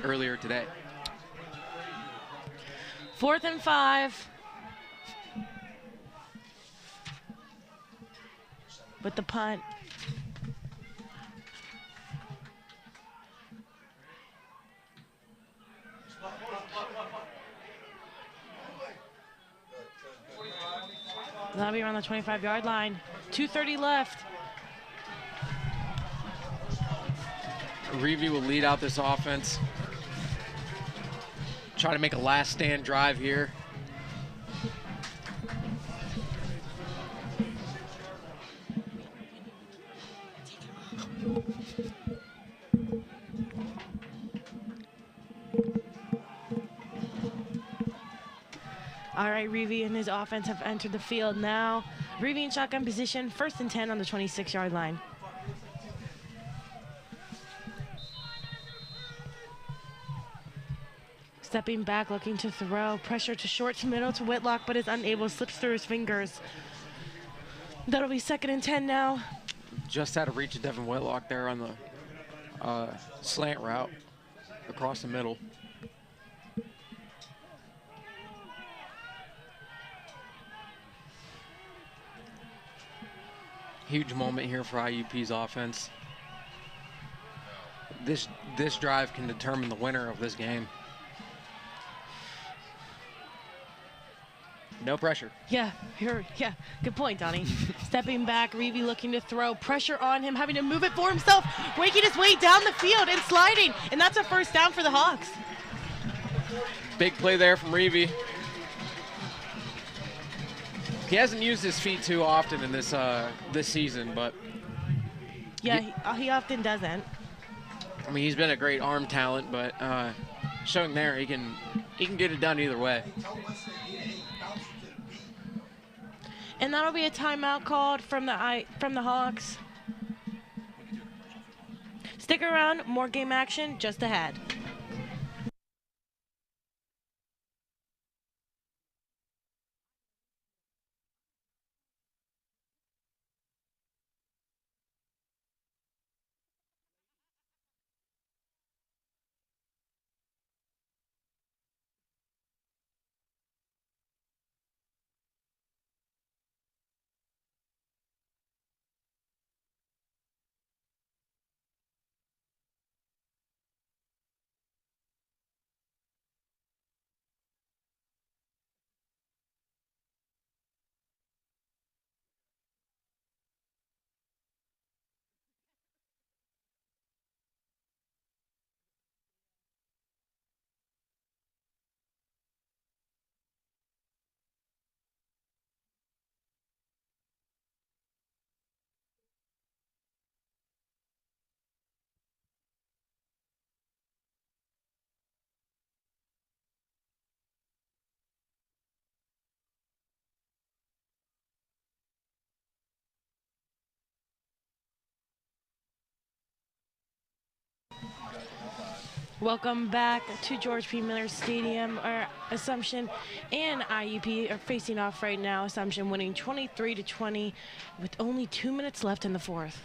earlier today.
4th and 5. With the punt. That'll be around the 25-yard line. 2:30 left.
Reevy will lead out this offense. Try to make a last stand drive here.
All right, Reevy and his offense have entered the field now. Reevy in shotgun position, 1st and 10 on the 26-yard line. Stepping back, looking to throw. Pressure to short to middle to Whitlock, but is unable. Slips through his fingers. That'll be 2nd and 10 now.
Just out of reach of Devin Whitlock there on the slant route across the middle. Huge moment here for IUP's offense. This drive can determine the winner of this game. No pressure.
Yeah, good point, Donnie. Stepping back, Reevy looking to throw. Pressure on him, having to move it for himself. Waking his way down the field and sliding. And that's a 1st down for the Hawks.
Big play there from Reevy. He hasn't used his feet too often in this season, but
yeah, he often doesn't.
I mean, he's been a great arm talent, but showing there he can get it done either way.
And that'll be a timeout called from the Hawks. Stick around, more game action just ahead. Welcome back to George P. Miller Stadium. Our Assumption and IUP are facing off right now. Assumption winning 23-20 with only 2 minutes left in the fourth.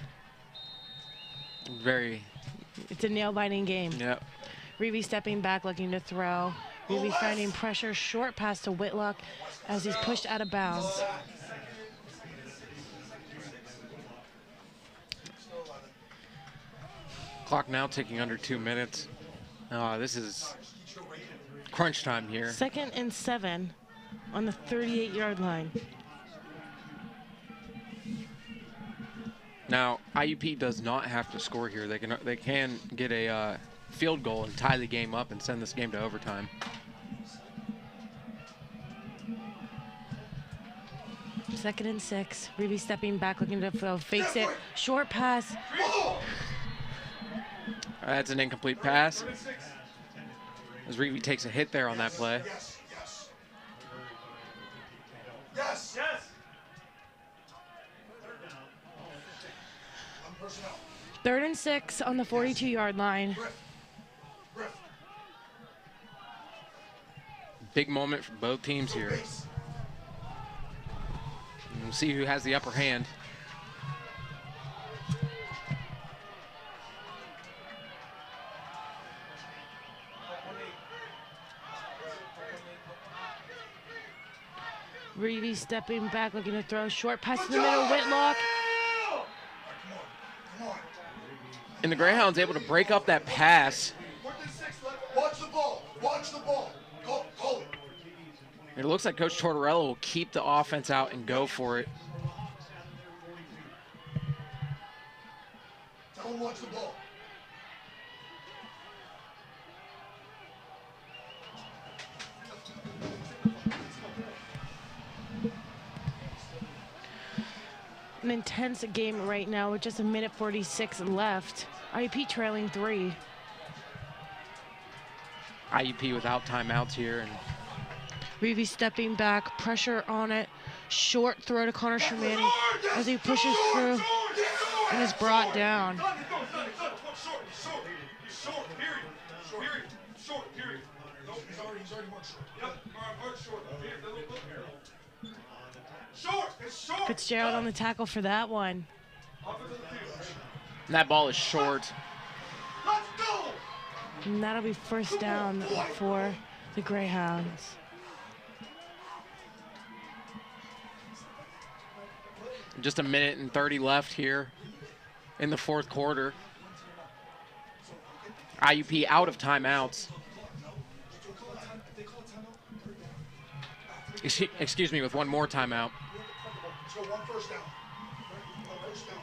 It's
a nail-biting game.
Yep.
Reeve stepping back, looking to throw. Reeve finding pressure, short pass to Whitlock as he's pushed out of bounds.
Clock now ticking under 2 minutes. This is crunch time here.
2nd and 7 on the 38-yard line.
Now, IUP does not have to score here. They can get a field goal and tie the game up and send this game to overtime.
Second and 6. Reeve stepping back, looking to throw. Fakes it. Short pass.
That's an incomplete pass. As Reeve takes a hit there on that play.
Yes.
3rd and 6 on the 42-yard line.
Big moment for both teams here. And we'll see who has the upper hand.
Reeve stepping back, looking to throw. Short pass in the middle. Whitlock.
And the Greyhounds able to break up that pass.
Watch the ball. Watch the ball. Call it.
It looks like Coach Tortorella will keep the offense out and go for it.
Tell him watch the ball.
An intense game right now with just 1:46 left. IUP trailing 3.
IUP without timeouts here. And
Reeve stepping back, pressure on it. Short throw to Connor Shermani as he pushes through and is brought down. Fitzgerald on the tackle for that one.
that ball is short.
And that'll be first down for the Greyhounds.
Just 1:30 left here in the fourth quarter. IUP out of timeouts. Excuse me, with one more timeout.
Let's go one first down. One first down.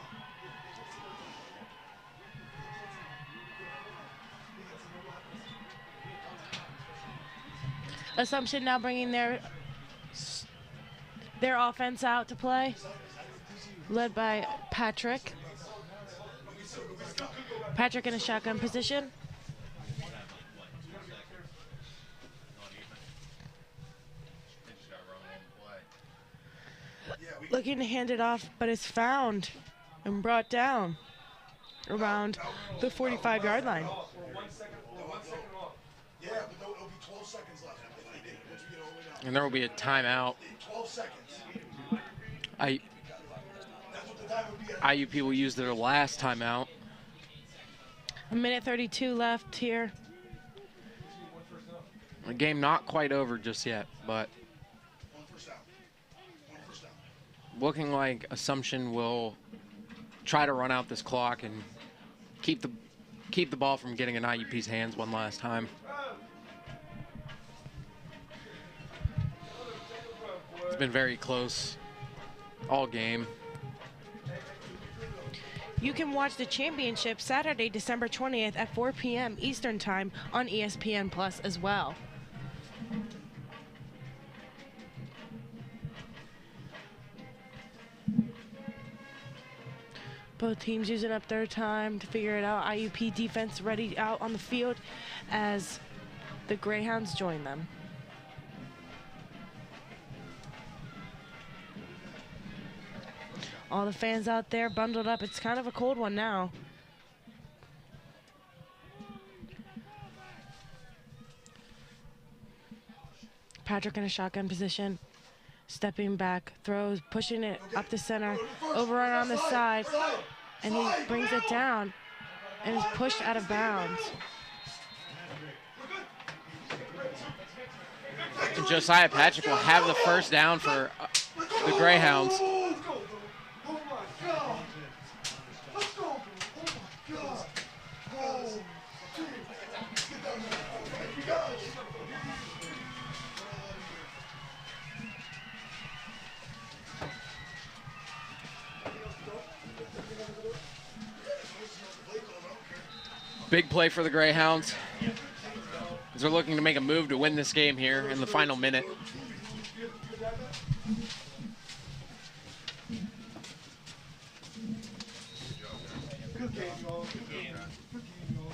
Assumption now bringing their offense out to play, led by Patrick. Patrick in a shotgun position. Looking to hand it off, but is found and brought down around the 45-yard line.
Yeah, but it'll be 12 seconds left. Once we get all the way down.
And there will be a timeout.
12 seconds.
I
That's what the time would be at.
IUP will use their last timeout.
1:32 left here.
The game not quite over just yet, but
One first down. One first down.
looking like Assumption will try to run out this clock and keep the ball from getting in IUP's hands one last time. It's been very close all game.
You can watch the championship Saturday, December 20th at 4 p.m. Eastern Time on ESPN Plus as well. Both teams using up their time to figure it out. IUP defense ready out on the field as the Greyhounds join them. All the fans out there bundled up. It's kind of a cold one now. Patrick in a shotgun position. Stepping back, throws, pushing it up the center, overrun on the side, and he brings it down and is pushed out of bounds.
And Josiah Patrick will have the first down for the Greyhounds.
Let's go. Oh my God. Let's go. Oh my God. Oh, team. Get down there. You guys.
Big play for the Greyhounds, as they're looking to make a move to win this game here in the final minute.
Good game, y'all. Good game. Good game, y'all.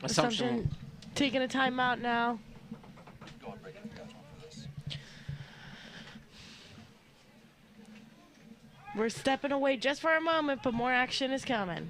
Assumption taking a timeout now. We're stepping away just for a moment, but more action is coming.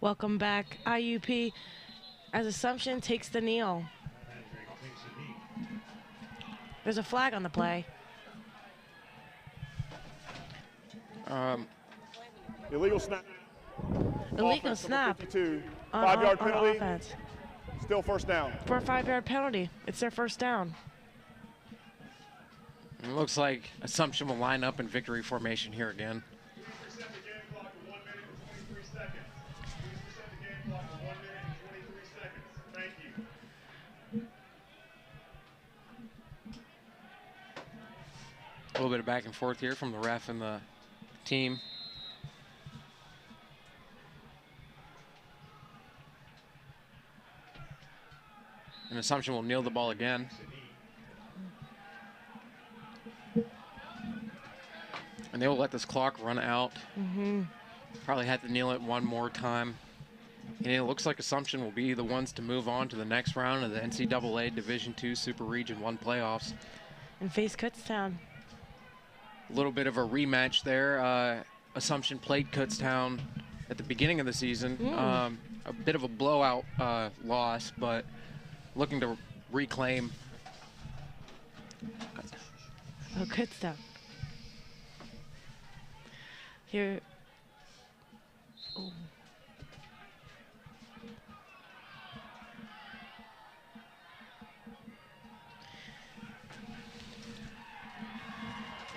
Welcome back, IUP, as Assumption takes the kneel. There's a flag on the play.
Illegal snap.
Illegal
Offense number
snap
52.
on
5-yard
on
penalty.
offense.
Still first down.
For a 5-yard penalty. It's their first down.
It looks like Assumption will line up in victory formation here again.
Reset the game clock to 1 minute and 23 seconds. Please reset the game clock to 1 minute and 23 seconds. Thank you.
A little bit of back and forth here from the ref and the team. And Assumption will kneel the ball again. And they will let this clock run out. Probably have to kneel it one more time. And it looks like Assumption will be the ones to move on to the next round of the NCAA Division II Super Region 1 playoffs.
And face Kutztown.
A little bit of a rematch there. Assumption played Kutztown at the beginning of the season. A bit of a blowout loss, but looking to reclaim.
Oh, Kutztown. Here. Oh.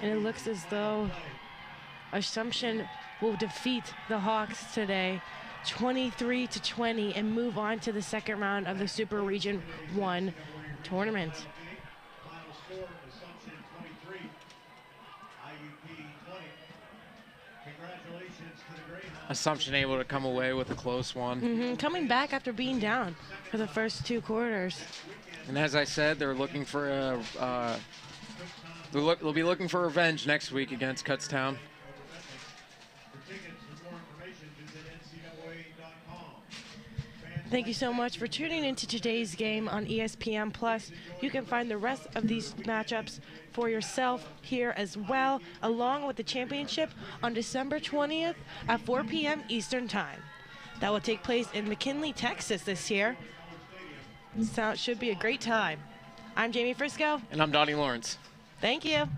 And it looks as though Assumption will defeat the Hawks today 23-20 and move on to the second round of the Super Region 1 tournament.
Final score, Assumption 23, IUP 20. Congratulations to the Greyhounds.
Assumption able to come away with a close one.
Coming back after being down for the first 2 quarters.
And as I said, they're looking for a. They'll be looking for revenge next week against Kutztown.
For tickets and more information, visit ncaa.com.
Thank you so much for tuning into today's game on ESPN Plus. You can find the rest of these matchups for yourself here as well, along with the championship on December 20th at 4 p.m. Eastern Time. That will take place in McKinley, Texas this year. So it should be a great time. I'm Jamie Frisco.
And I'm Donnie Lawrence.
Thank you.